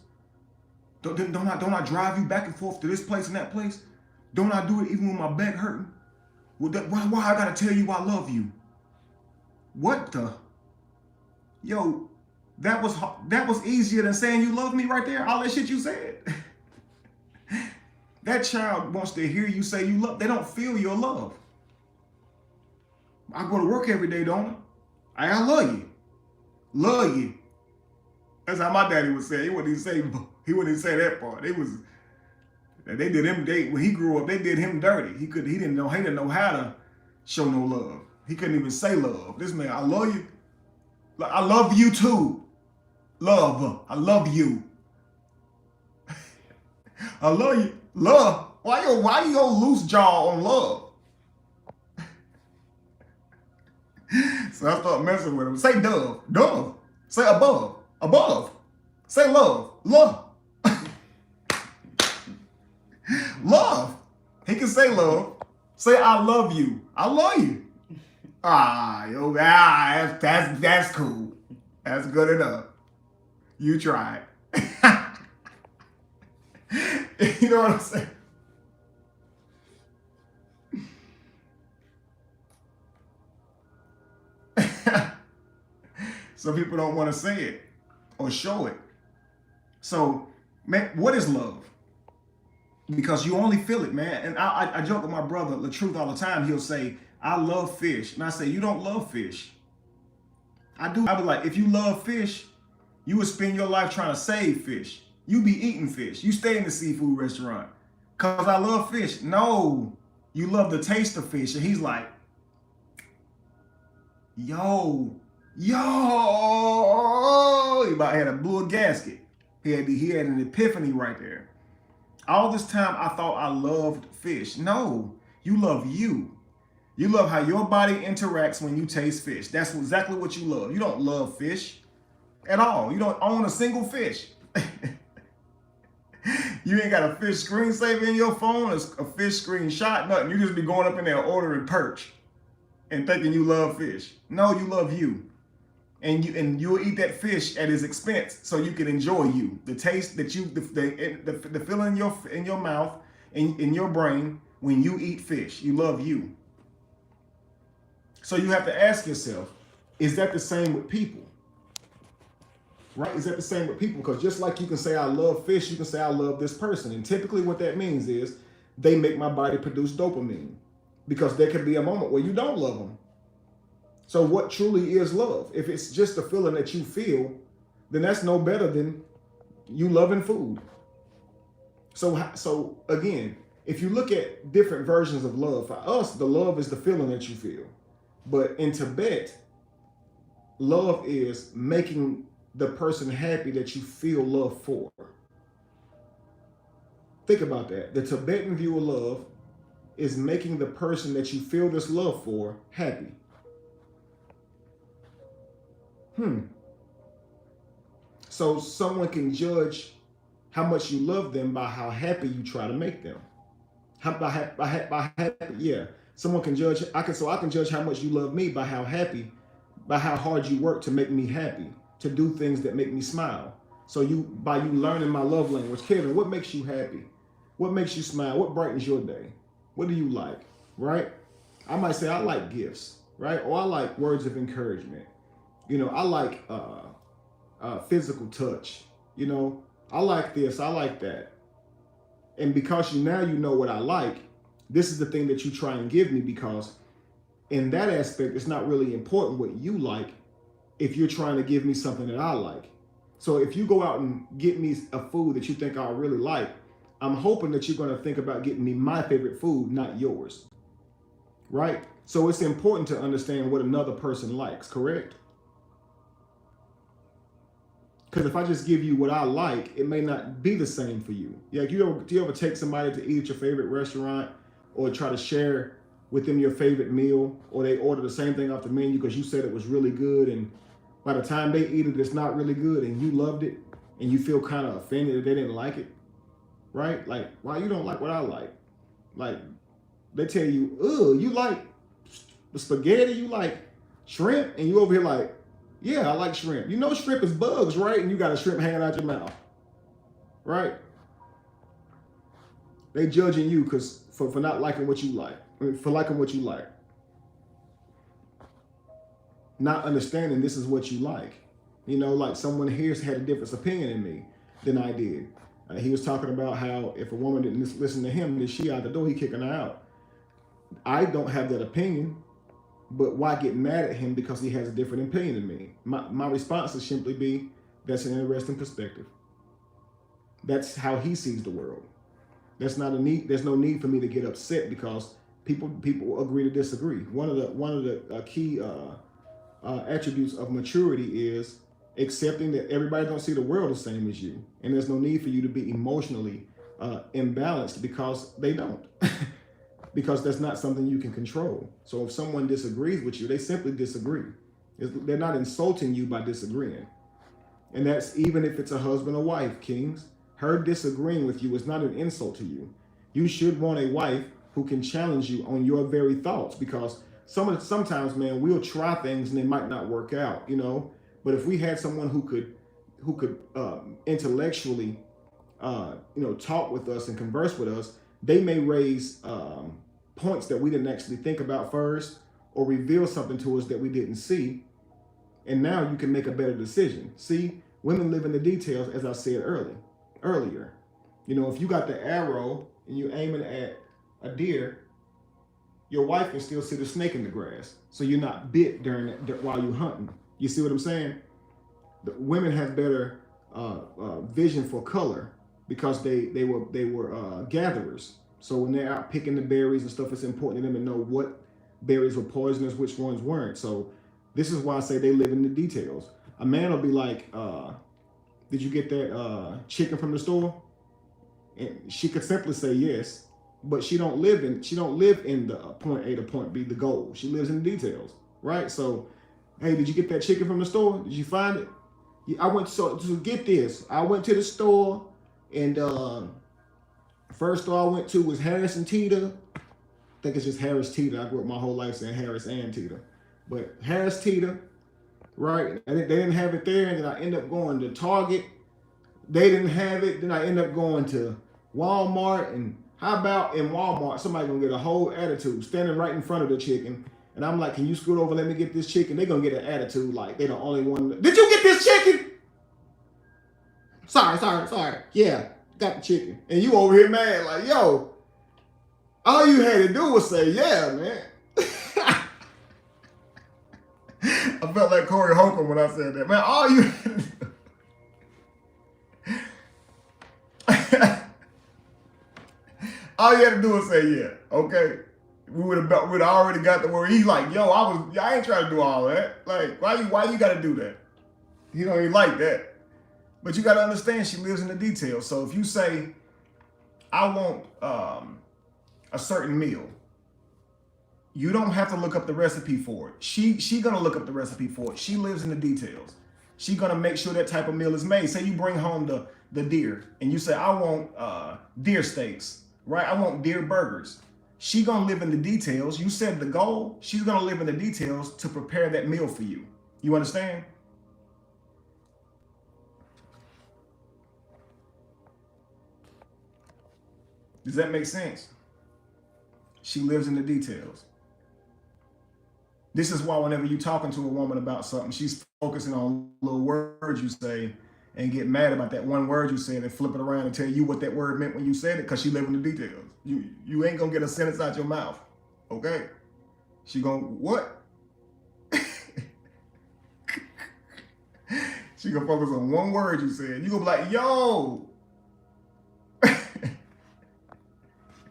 Don't I drive you back and forth to this place and that place? Don't I do it even when my back hurting? Why I gotta tell you I love you? What the? Yo, that was easier than saying you love me right there. All that shit you said. That child wants to hear you say you love. They don't feel your love. I go to work every day, don't I? I love you. Love you. That's how my daddy would say. He wouldn't even say that part. They did him when he grew up, they did him dirty. He didn't know how to show no love. He couldn't even say love. This man, I love you. I love you too. Love. I love you. I love you. Love. Why you go loose jaw on love? So I start messing with him. Say dove. Dove. Say above. Above. Say love. Love. Love. He can say love. Say I love you. I love you. That's cool. That's good enough. You tried. You know what I'm saying? Some people don't want to say it or show it. So, man, what is love? Because you only feel it, man. And I joke with my brother, the truth, all the time. He'll say, I love fish. And I say, you don't love fish. I do. I be like, if you love fish, you would spend your life trying to save fish. You be eating fish. You stay in the seafood restaurant. Because I love fish. No, you love the taste of fish. And he's like, yo, Yo, he about had a blew a gasket. He had an epiphany right there. All this time I thought I loved fish. No, you love you. You love how your body interacts when you taste fish. That's exactly what you love. You don't love fish at all. You don't own a single fish. You ain't got a fish screensaver in your phone, a fish screenshot, nothing. You just be going up in there ordering perch and thinking you love fish. No, you love you. And you'll eat that fish at his expense so you can enjoy you. The taste that you, the feeling in your mouth, in your brain when you eat fish. You love you. So you have to ask yourself, is that the same with people? Right? Is that the same with people? Because just like you can say I love fish, you can say I love this person. And typically what that means is they make my body produce dopamine. Because there could be a moment where you don't love them. So what truly is love? If it's just a feeling that you feel, then that's no better than you loving food. So again, if you look at different versions of love, for us, the love is the feeling that you feel. But in Tibet, love is making the person happy that you feel love for. Think about that. The Tibetan view of love is making the person that you feel this love for happy. So someone can judge how much you love them by how happy you try to make them. By happy, yeah. Someone can judge. I can judge how much you love me by how hard you work to make me happy, to do things that make me smile. So by you learning my love language, Kevin, what makes you happy? What makes you smile? What brightens your day? What do you like? Right? I might say I like gifts, right? Or I like words of encouragement. I like physical touch. I like this, I like that. And because you know what I like, this is the thing that you try and give me, because in that aspect, it's not really important what you like if you're trying to give me something that I like. So if you go out and get me a food that you think I really like, I'm hoping that you're going to think about getting me my favorite food, not yours. Right? So it's important to understand what another person likes, correct? Because if I just give you what I like, it may not be the same for you. Yeah, do you ever take somebody to eat at your favorite restaurant, or try to share with them your favorite meal, or they order the same thing off the menu because you said it was really good, and by the time they eat it, it's not really good, and you loved it, and you feel kind of offended that they didn't like it, right? Like, why you don't like what I like? Like, they tell you, you like spaghetti, you like shrimp, and you over here like, yeah, I like shrimp. Shrimp is bugs, right? And you got a shrimp hanging out your mouth, right? They judging you for not liking what you like, for liking what you like. Not understanding this is what you like. Like someone here's had a different opinion in me than I did. He was talking about how if a woman didn't listen to him, then she out the door, he kicking her out. I don't have that opinion. But why get mad at him because he has a different opinion than me? My response would simply be, that's an interesting perspective. That's how he sees the world. There's no need for me to get upset because people agree to disagree. One of the key attributes of maturity is accepting that everybody don't see the world the same as you, and there's no need for you to be emotionally imbalanced because they don't. Because that's not something you can control. So if someone disagrees with you, they simply disagree. They're not insulting you by disagreeing. And that's even if it's a husband or wife, kings. Her disagreeing with you is not an insult to you. You should want a wife who can challenge you on your very thoughts, because sometimes, man, we'll try things and they might not work out, But if we had someone who could intellectually, talk with us and converse with us, they may raise points that we didn't actually think about first, or reveal something to us that we didn't see. And now you can make a better decision. See, women live in the details, as I said earlier. If you got the arrow and you're aiming at a deer, your wife can still see the snake in the grass. So you're not bit while you're hunting. You see what I'm saying? The women have better vision for color, because they were gatherers. So when they're out picking the berries and stuff, it's important to them to know what berries were poisonous, which ones weren't. So This is why I say they live in the details. A man will be like, did you get that chicken from the store? And she could simply say yes, but she don't live in the point A to point B, the goal. She lives in the details, right? So, hey, did you get that chicken from the store? Did you find it? I went to get this. I went to the store, and first store I went to was Harris and Teeter. I think it's just Harris Teeter. I grew up my whole life saying Harris and Teeter, but Harris Teeter, right? And they didn't have it there, and then I ended up going to Target. They didn't have it. Then I ended up going to Walmart, and how about in Walmart, somebody gonna get a whole attitude standing right in front of the chicken, and I'm like, can you scoot over, let me get this chicken? They're gonna get an attitude like they the only one. Did you get this chicken? Sorry. Yeah, got the chicken. And you over here mad like, yo, all you had to do was say, yeah, man. I felt like Corey Holcomb when I said that. Man, all you had to do. All you had to do was say yeah, okay? We would have already got the word. He's like, yo, I ain't trying to do all that. Like, why you got to do that? He don't even like that. But you got to understand, she lives in the details. So if you say, I want a certain meal, you don't have to look up the recipe for it. She gonna look up the recipe for it. She lives in the details. She gonna make sure that type of meal is made. Say you bring home the deer, and you say, I want deer steaks. Right? I want deer burgers. She gonna live in the details. You said the goal. She's gonna live in the details to prepare that meal for you. You understand? Does that make sense? She lives in the details. This is why whenever you're talking to a woman about something, she's focusing on little words you say and get mad about that one word you said and flip it around and tell you what that word meant when you said it, because she live in the details. You ain't gonna get a sentence out your mouth, okay? She gonna, what? She gonna focus on one word you said. You gonna be like, yo!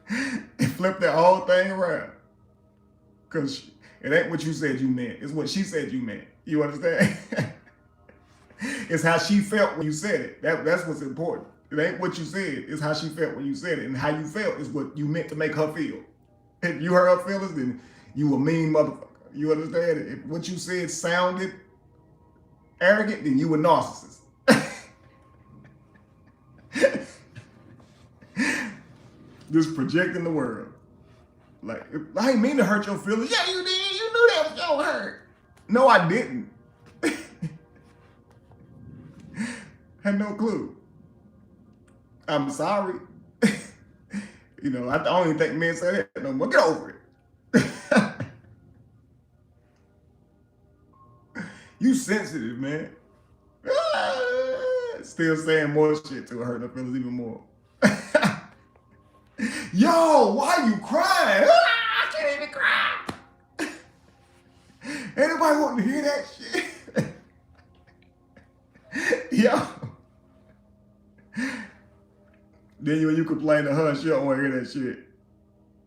And flip that whole thing around. Because it ain't what you said you meant. It's what she said you meant. You understand? It's how she felt when you said it. That's what's important. It ain't what you said. It's how she felt when you said it. And how you felt is what you meant to make her feel. If you hurt her feelings, then you a mean motherfucker. You understand? If what you said sounded arrogant, then you a narcissist. Just projecting the world. Like, I ain't mean to hurt your feelings. Yeah, you did. You knew that was gonna hurt. No, I didn't. Had no clue. I'm sorry. You know, I don't even think men say that no more. Get over it. You sensitive, man. Still saying more shit to hurt her feelings even more. Yo, why you crying? I can't even cry. Anybody want to hear that shit? Yo. Then you complain to her, she don't want to hear that shit.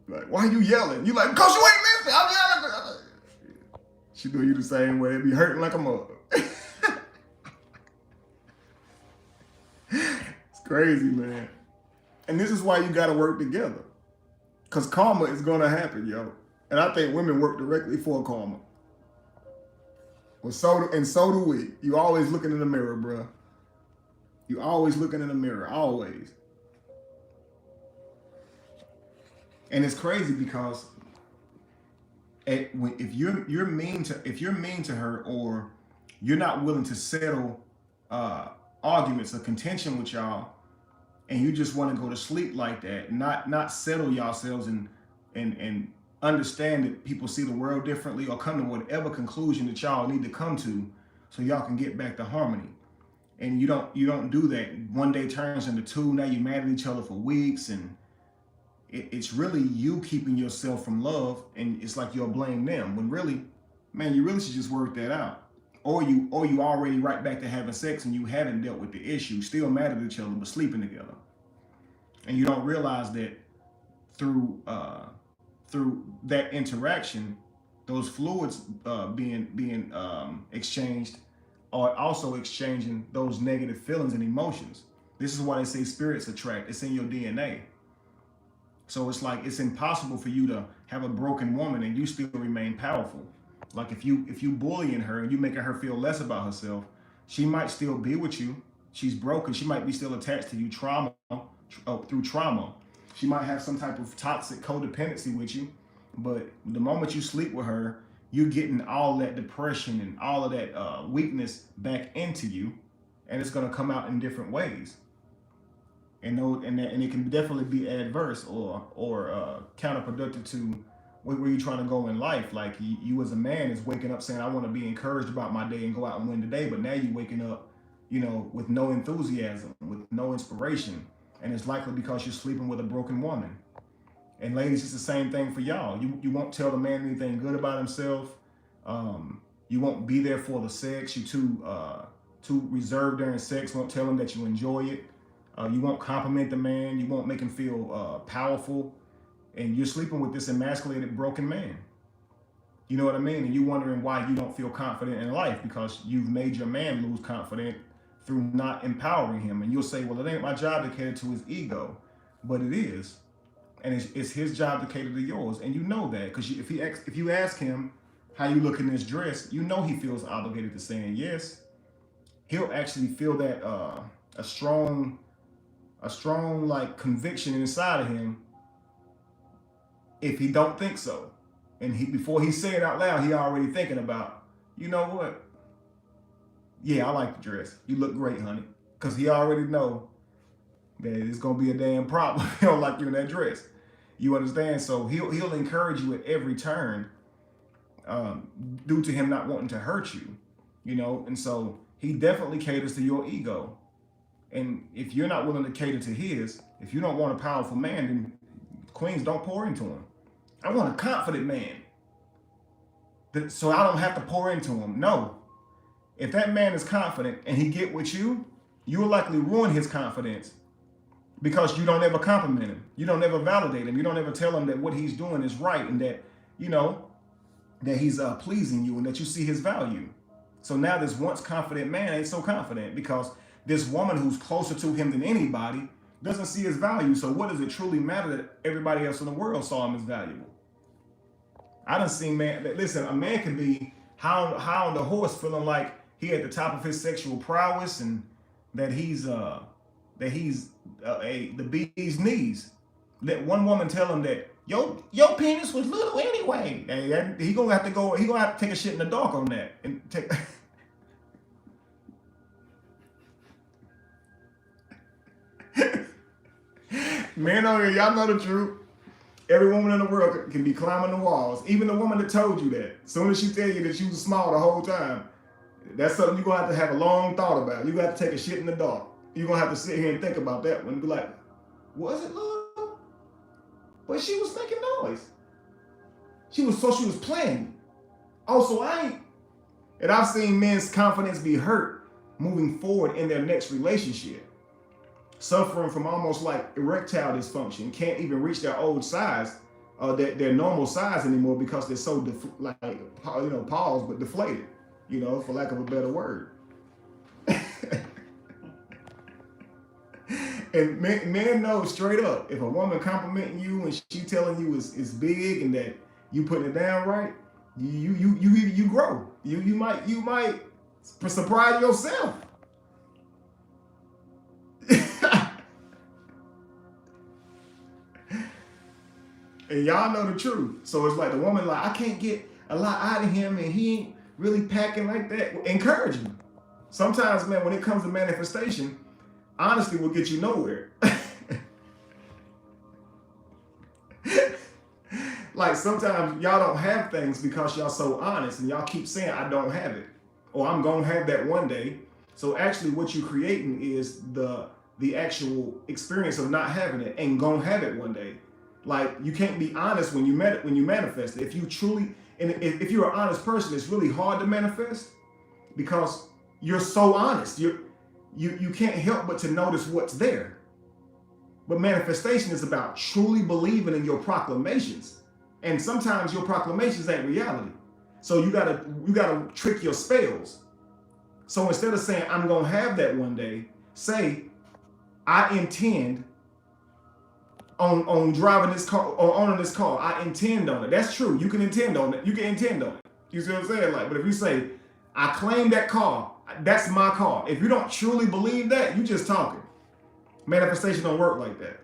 Like, why you yelling? You like, because you ain't listening. I'm yelling. She do you the same way. It be hurting like a mother. It's crazy, man. And this is why you got to work together. Because karma is going to happen, yo. And I think women work directly for karma. Well, so do we. You always looking in the mirror, bro. You always looking in the mirror, always. And it's crazy because if you're mean to her, or you're not willing to settle arguments or contention with y'all, and you just want to go to sleep like that, not settle yourselves and understand that people see the world differently, or come to whatever conclusion that y'all need to come to, so y'all can get back to harmony. And you don't do that. One day turns into two. Now you're mad at each other for weeks, and it's really you keeping yourself from love, and it's like you'll blame them, when really, man, you really should just work that out. Or you already right back to having sex, and you haven't dealt with the issue, still mad at each other, but sleeping together. And you don't realize that through that interaction, Those fluids being exchanged are also exchanging those negative feelings and emotions. This is why they say spirits attract. It's in your DNA. So it's like it's impossible for you to have a broken woman and you still remain powerful. Like if you bullying her and you making her feel less about herself, she might still be with you. She's broken. She might be still attached to you through trauma. She might have some type of toxic codependency with you, but the moment you sleep with her, you're getting all that depression and all of that weakness back into you, and it's gonna come out in different ways. And it can definitely be adverse or counterproductive to where you're trying to go in life. Like you as a man is waking up saying, I want to be encouraged about my day and go out and win the day, but now you're waking up, with no enthusiasm, with no inspiration, and it's likely because you're sleeping with a broken woman. And ladies, it's the same thing for y'all. You won't tell the man anything good about himself. You won't be there for the sex. You're too reserved during sex. Won't tell him that you enjoy it. You won't compliment the man. You won't make him feel powerful. And you're sleeping with this emasculated, broken man. You know what I mean? And you're wondering why you don't feel confident in life because you've made your man lose confidence through not empowering him. And you'll say, well, it ain't my job to cater to his ego. But it is. And it's his job to cater to yours. And you know that because if you ask him how you look in this dress, you know he feels obligated to saying yes. He'll actually feel that a strong like conviction inside of him if he don't think so. And before he say it out loud, he already thinking about, you know what? Yeah, I like the dress. You look great, honey. Because he already know that it's gonna be a damn problem if he don't like you in that dress. You understand? So he'll encourage you at every turn, due to him not wanting to hurt you, And so he definitely caters to your ego. And if you're not willing to cater to his, if you don't want a powerful man, then queens don't pour into him. I want a confident man, so I don't have to pour into him. No, if that man is confident and he get with you, you'll likely ruin his confidence because you don't ever compliment him. You don't ever validate him. You don't ever tell him that what he's doing is right and that, that he's pleasing you and that you see his value. So now this once confident man ain't so confident because this woman who's closer to him than anybody doesn't see his value. So what does it truly matter that everybody else in the world saw him as valuable? I done seen listen, a man can be high on the horse feeling like he at the top of his sexual prowess and that he's the bee's knees. Let one woman tell him that your penis was little anyway. He gonna have to take a shit in the dark on that and take men on here, y'all know the truth. Every woman in the world can be climbing the walls. Even the woman that told you that. As soon as she tell you that you was small the whole time, that's something you're going to have a long thought about. You're going to have to take a shit in the dark. You're going to have to sit here and think about that one and be like, was it little? But she was making noise. She was playing. Also, and I've seen men's confidence be hurt moving forward in their next relationship. Suffering from almost like erectile dysfunction, can't even reach their old size, their normal size anymore because they're so paused but deflated, for lack of a better word. And men know straight up, if a woman complimenting you and she telling you it's big and that you putting it down right, you grow. You might surprise yourself. And y'all know the truth. So it's like the woman like, I can't get a lot out of him and he ain't really packing like that. Encourage him. Sometimes, man, when it comes to manifestation, honesty will get you nowhere. Like sometimes y'all don't have things because y'all so honest and y'all keep saying, I don't have it. Or I'm going to have that one day. So actually what you're creating is the actual experience of not having it and going to have it one day. Like you can't be honest when you manifest it. If you truly, and if you're an honest person, it's really hard to manifest because you're so honest. You can't help but to notice what's there. But manifestation is about truly believing in your proclamations. And sometimes your proclamations ain't reality. So you gotta trick your spells. So instead of saying I'm gonna have that one day, say I intend on driving this car or owning this car. I intend on it. That's true. You can intend on it. You can intend on it. You see what I'm saying? Like, but if you say I claim that car, that's my car. If you don't truly believe that, you just talking. Manifestation don't work like that.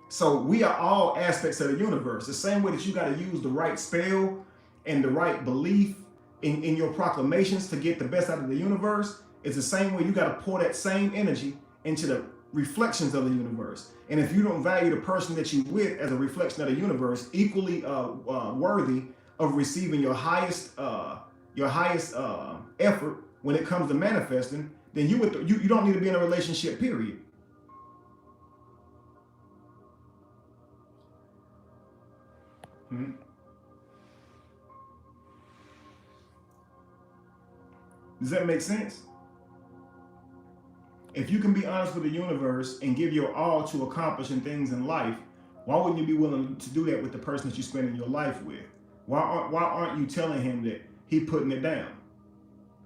So we are all aspects of the universe. The same way that you got to use the right spell and the right belief in your proclamations to get the best out of the universe, it's the same way you got to pour that same energy into the reflections of the universe. And if you don't value the person that you with as a reflection of the universe, equally worthy of receiving your highest effort when it comes to manifesting, then you don't need to be in a relationship, period. Does that make sense? If you can be honest with the universe and give your all to accomplishing things in life, why wouldn't you be willing to do that with the person that you're spending your life with? Why aren't you telling him that he's putting it down?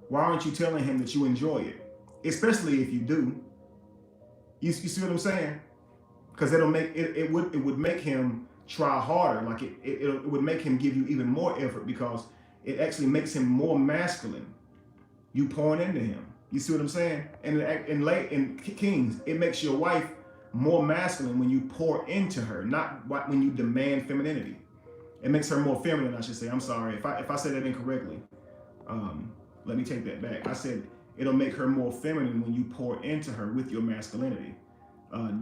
Why aren't you telling him that you enjoy it? Especially if you do. You see what I'm saying? Because it would make him try harder. Like it would make him give you even more effort because it actually makes him more masculine. You pouring into him. You see what I'm saying? And in Kings, it makes your wife more masculine when you pour into her, not when you demand femininity. It makes her more feminine, I should say. I'm sorry if I said that incorrectly. Let me take that back. I said it'll make her more feminine when you pour into her with your masculinity.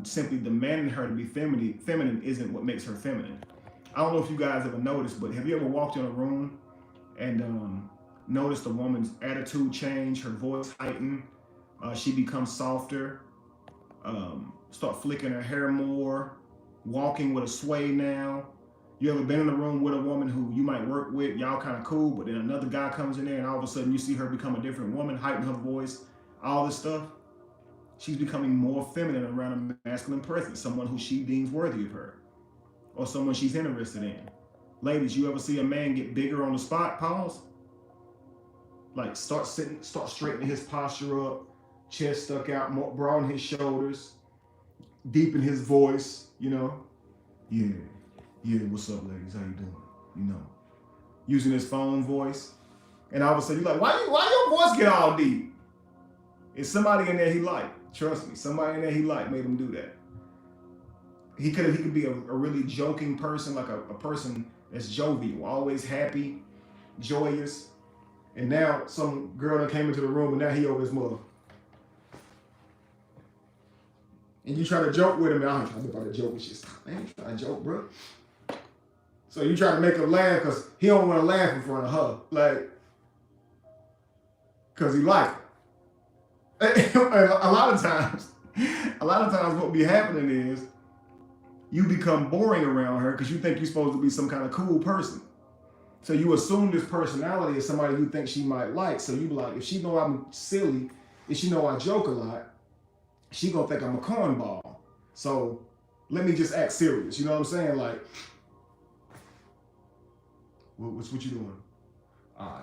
Simply demanding her to be feminine isn't what makes her feminine. I don't know if you guys ever noticed, but have you ever walked in a room and noticed a woman's attitude change, her voice heighten, she becomes softer, start flicking her hair more, walking with a sway now? You ever been in a room with a woman who you might work with, y'all kind of cool, but then another guy comes in there and all of a sudden you see her become a different woman, heighten her voice, all this stuff? She's becoming more feminine around a masculine presence, someone who she deems worthy of her, or someone she's interested in. Ladies, you ever see a man get bigger on the spot? Pause. Like start straightening his posture up, chest stuck out, more broaden his shoulders, deepen his voice, you know? Yeah, what's up, ladies? How you doing? You know, using his phone voice. And all of a sudden you're like, why your voice get all deep? It's somebody in there he liked. Trust me, somebody in there he liked made him do that. He could be a really joking person, like a person that's jovial, always happy, joyous. And now some girl that came into the room and now he over his mother. And you try to joke with him, and I'm trying to about to joke and shit. Stop, man, you trying to joke, bro. So you try to make him laugh because he don't want to laugh in front of her. Like, because he like her. a lot of times what be happening is you become boring around her because you think you're supposed to be some kind of cool person. So you assume this personality is somebody you think she might like. So you be like, if she know I'm silly, if she know I joke a lot, she gonna think I'm a cornball. So let me just act serious. You know what I'm saying? Like, what you doing?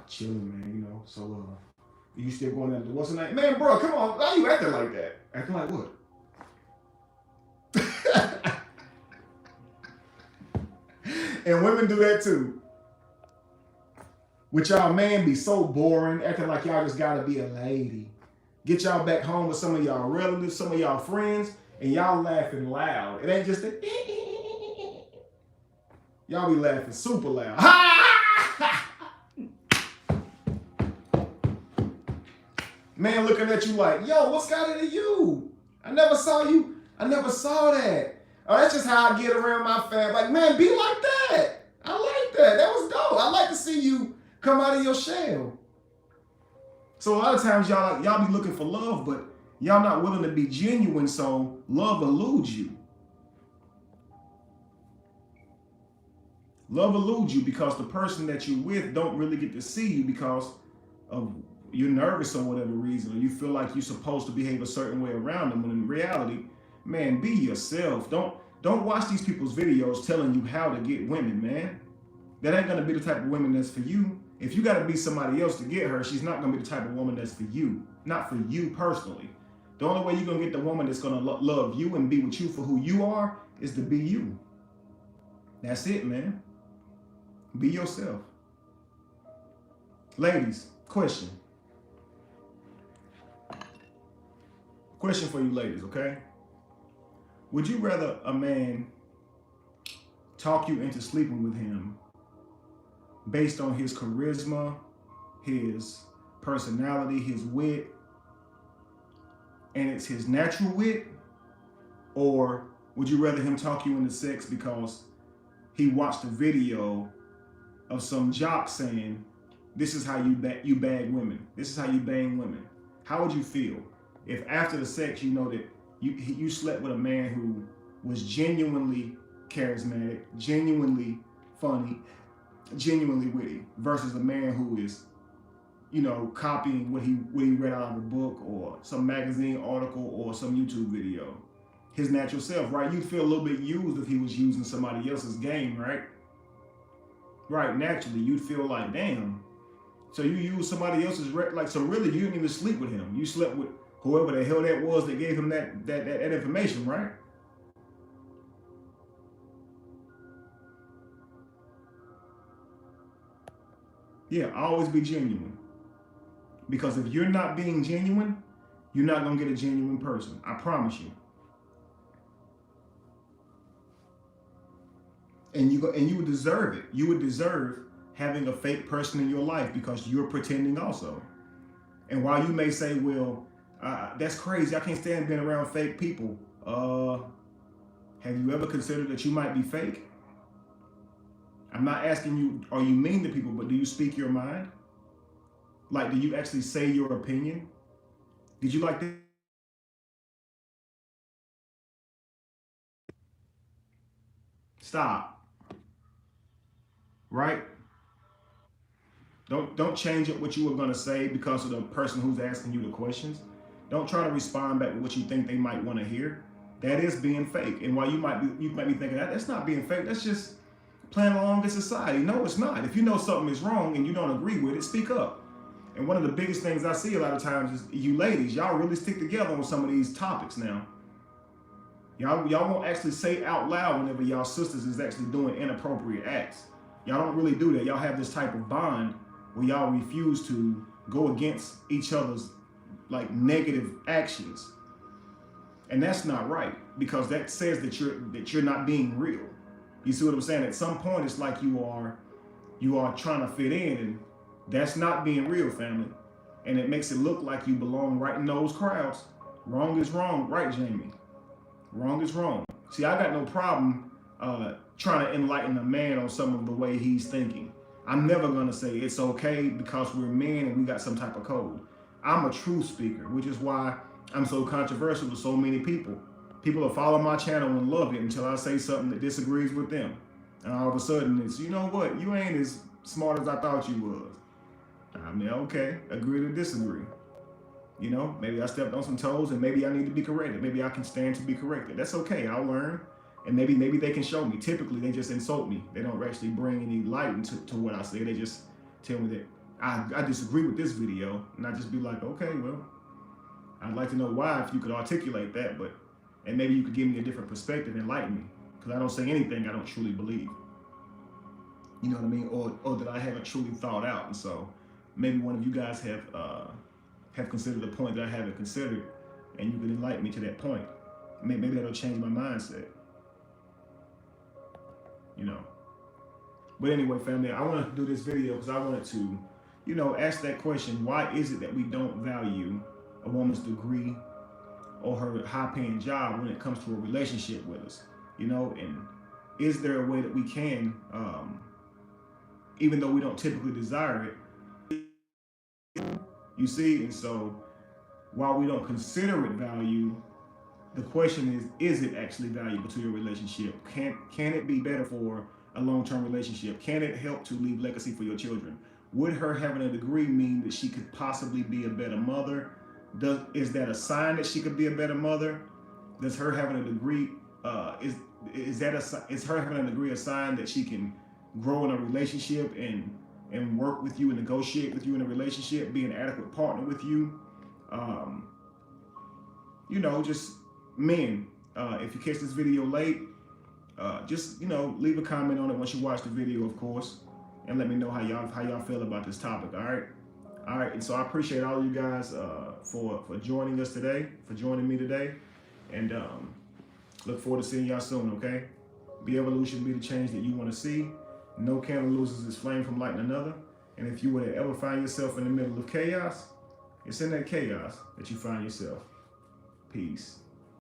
Chilling, man. You know. So you still going into what's the name? Man, bro, come on. Why you acting like that? Acting like what? And women do that too. With y'all man be so boring, acting like y'all just gotta be a lady. Get y'all back home with some of y'all relatives, some of y'all friends, and y'all laughing loud. It ain't just a y'all be laughing super loud. Man looking at you like, yo, what's got into you? I never saw you. I never saw that. Oh, that's just how I get around my family. Like, man, be like that. I like that. That was dope. I like to see you come out of your shell. So a lot of times y'all be looking for love, but y'all not willing to be genuine, so love eludes you. Love eludes you because the person that you're with don't really get to see you because of you're nervous or whatever reason, or you feel like you're supposed to behave a certain way around them, when in reality, man, be yourself. Don't Don't watch these people's videos telling you how to get women, man. That ain't gonna be the type of woman that's for you. If you gotta be somebody else to get her, she's not gonna be the type of woman that's for you. Not for you personally. The only way you're gonna get the woman that's gonna love you and be with you for who you are is to be you. That's it, man. Be yourself. Ladies, question. Question for you ladies, okay? Would you rather a man talk you into sleeping with him based on his charisma, his personality, his wit, and it's his natural wit? Or would you rather him talk you into sex because he watched a video of some jock saying, this is how you bag women, this is how you bang women? How would you feel if after the sex you know that you slept with a man who was genuinely charismatic, genuinely funny, genuinely witty, versus a man who is, you know, copying what he read out of a book or some magazine article or some YouTube video? His natural self, right? You'd feel a little bit used if he was using somebody else's game, right? Right, naturally, you'd feel like, damn. So you use somebody else's, like, so really you didn't even sleep with him. You slept with whoever the hell that was that gave him that information, right? Yeah, always be genuine. Because if you're not being genuine, you're not gonna get a genuine person. I promise you. And you would deserve it. You would deserve having a fake person in your life because you're pretending also. And while you may say, well, that's crazy, I can't stand being around fake people. Have you ever considered that you might be fake? I'm not asking you, are you mean to people, but do you speak your mind? Like, do you actually say your opinion? Did you like that? Stop. Right? Don't change up what you were gonna say because of the person who's asking you the questions. Don't try to respond back with what you think they might want to hear. That is being fake. And while you might be thinking that's not being fake, that's just playing along in society. No, it's not. If you know something is wrong and you don't agree with it, speak up. And one of the biggest things I see a lot of times is you ladies, y'all really stick together on some of these topics now. Y'all won't actually say out loud whenever y'all sisters is actually doing inappropriate acts. Y'all don't really do that. Y'all have this type of bond where y'all refuse to go against each other's like negative actions. And that's not right, because that says that you're not being real. You see what I'm saying? At some point it's like you are trying to fit in, and that's not being real, family. And it makes it look like you belong right in those crowds. Wrong is wrong, right, Jamie? Wrong is wrong. See, I got no problem trying to enlighten a man on some of the way he's thinking. I'm never gonna say it's okay because we're men and we got some type of code. I'm a truth speaker, which is why I'm so controversial to so many people. People will follow my channel and love it until I say something that disagrees with them. And all of a sudden it's, you know what, you ain't as smart as I thought you was. I mean, okay, agree to disagree. You know, maybe I stepped on some toes and maybe I need to be corrected. Maybe I can stand to be corrected. That's okay, I'll learn. And maybe they can show me. Typically, they just insult me. They don't actually bring any light into what I say. They just tell me that I disagree with this video. And I just be like, okay, well, I'd like to know why if you could articulate that. And maybe you could give me a different perspective and enlighten me. Because I don't say anything I don't truly believe. You know what I mean? Or that I haven't truly thought out. And so maybe one of you guys have considered the point that I haven't considered. And you can enlighten me to that point. Maybe that'll change my mindset. You know. But anyway, family, I want to do this video because I wanted to, you know, ask that question. Why is it that we don't value a woman's degree or her high-paying job when it comes to a relationship with us? You know, and is there a way that we can, even though we don't typically desire it, you see? And so while we don't consider it value, the question is it actually valuable to your relationship? Can it be better for a long-term relationship? Can it help to leave legacy for your children? Would her having a degree mean that she could possibly be a better mother? Is that a sign that she could be a better mother? Does her having a degree is her having a degree a sign that she can grow in a relationship and work with you and negotiate with you in a relationship, be an adequate partner with you? Just men, if you catch this video late, just leave a comment on it once you watch the video, of course, and let me know how y'all feel about this topic. All right. And so I appreciate all of you guys for joining us today, for joining me today, and look forward to seeing y'all soon. Okay, be evolution, be the change that you want to see. No candle loses its flame from lighting another. And if you were to ever find yourself in the middle of chaos, it's in that chaos that you find yourself. Peace.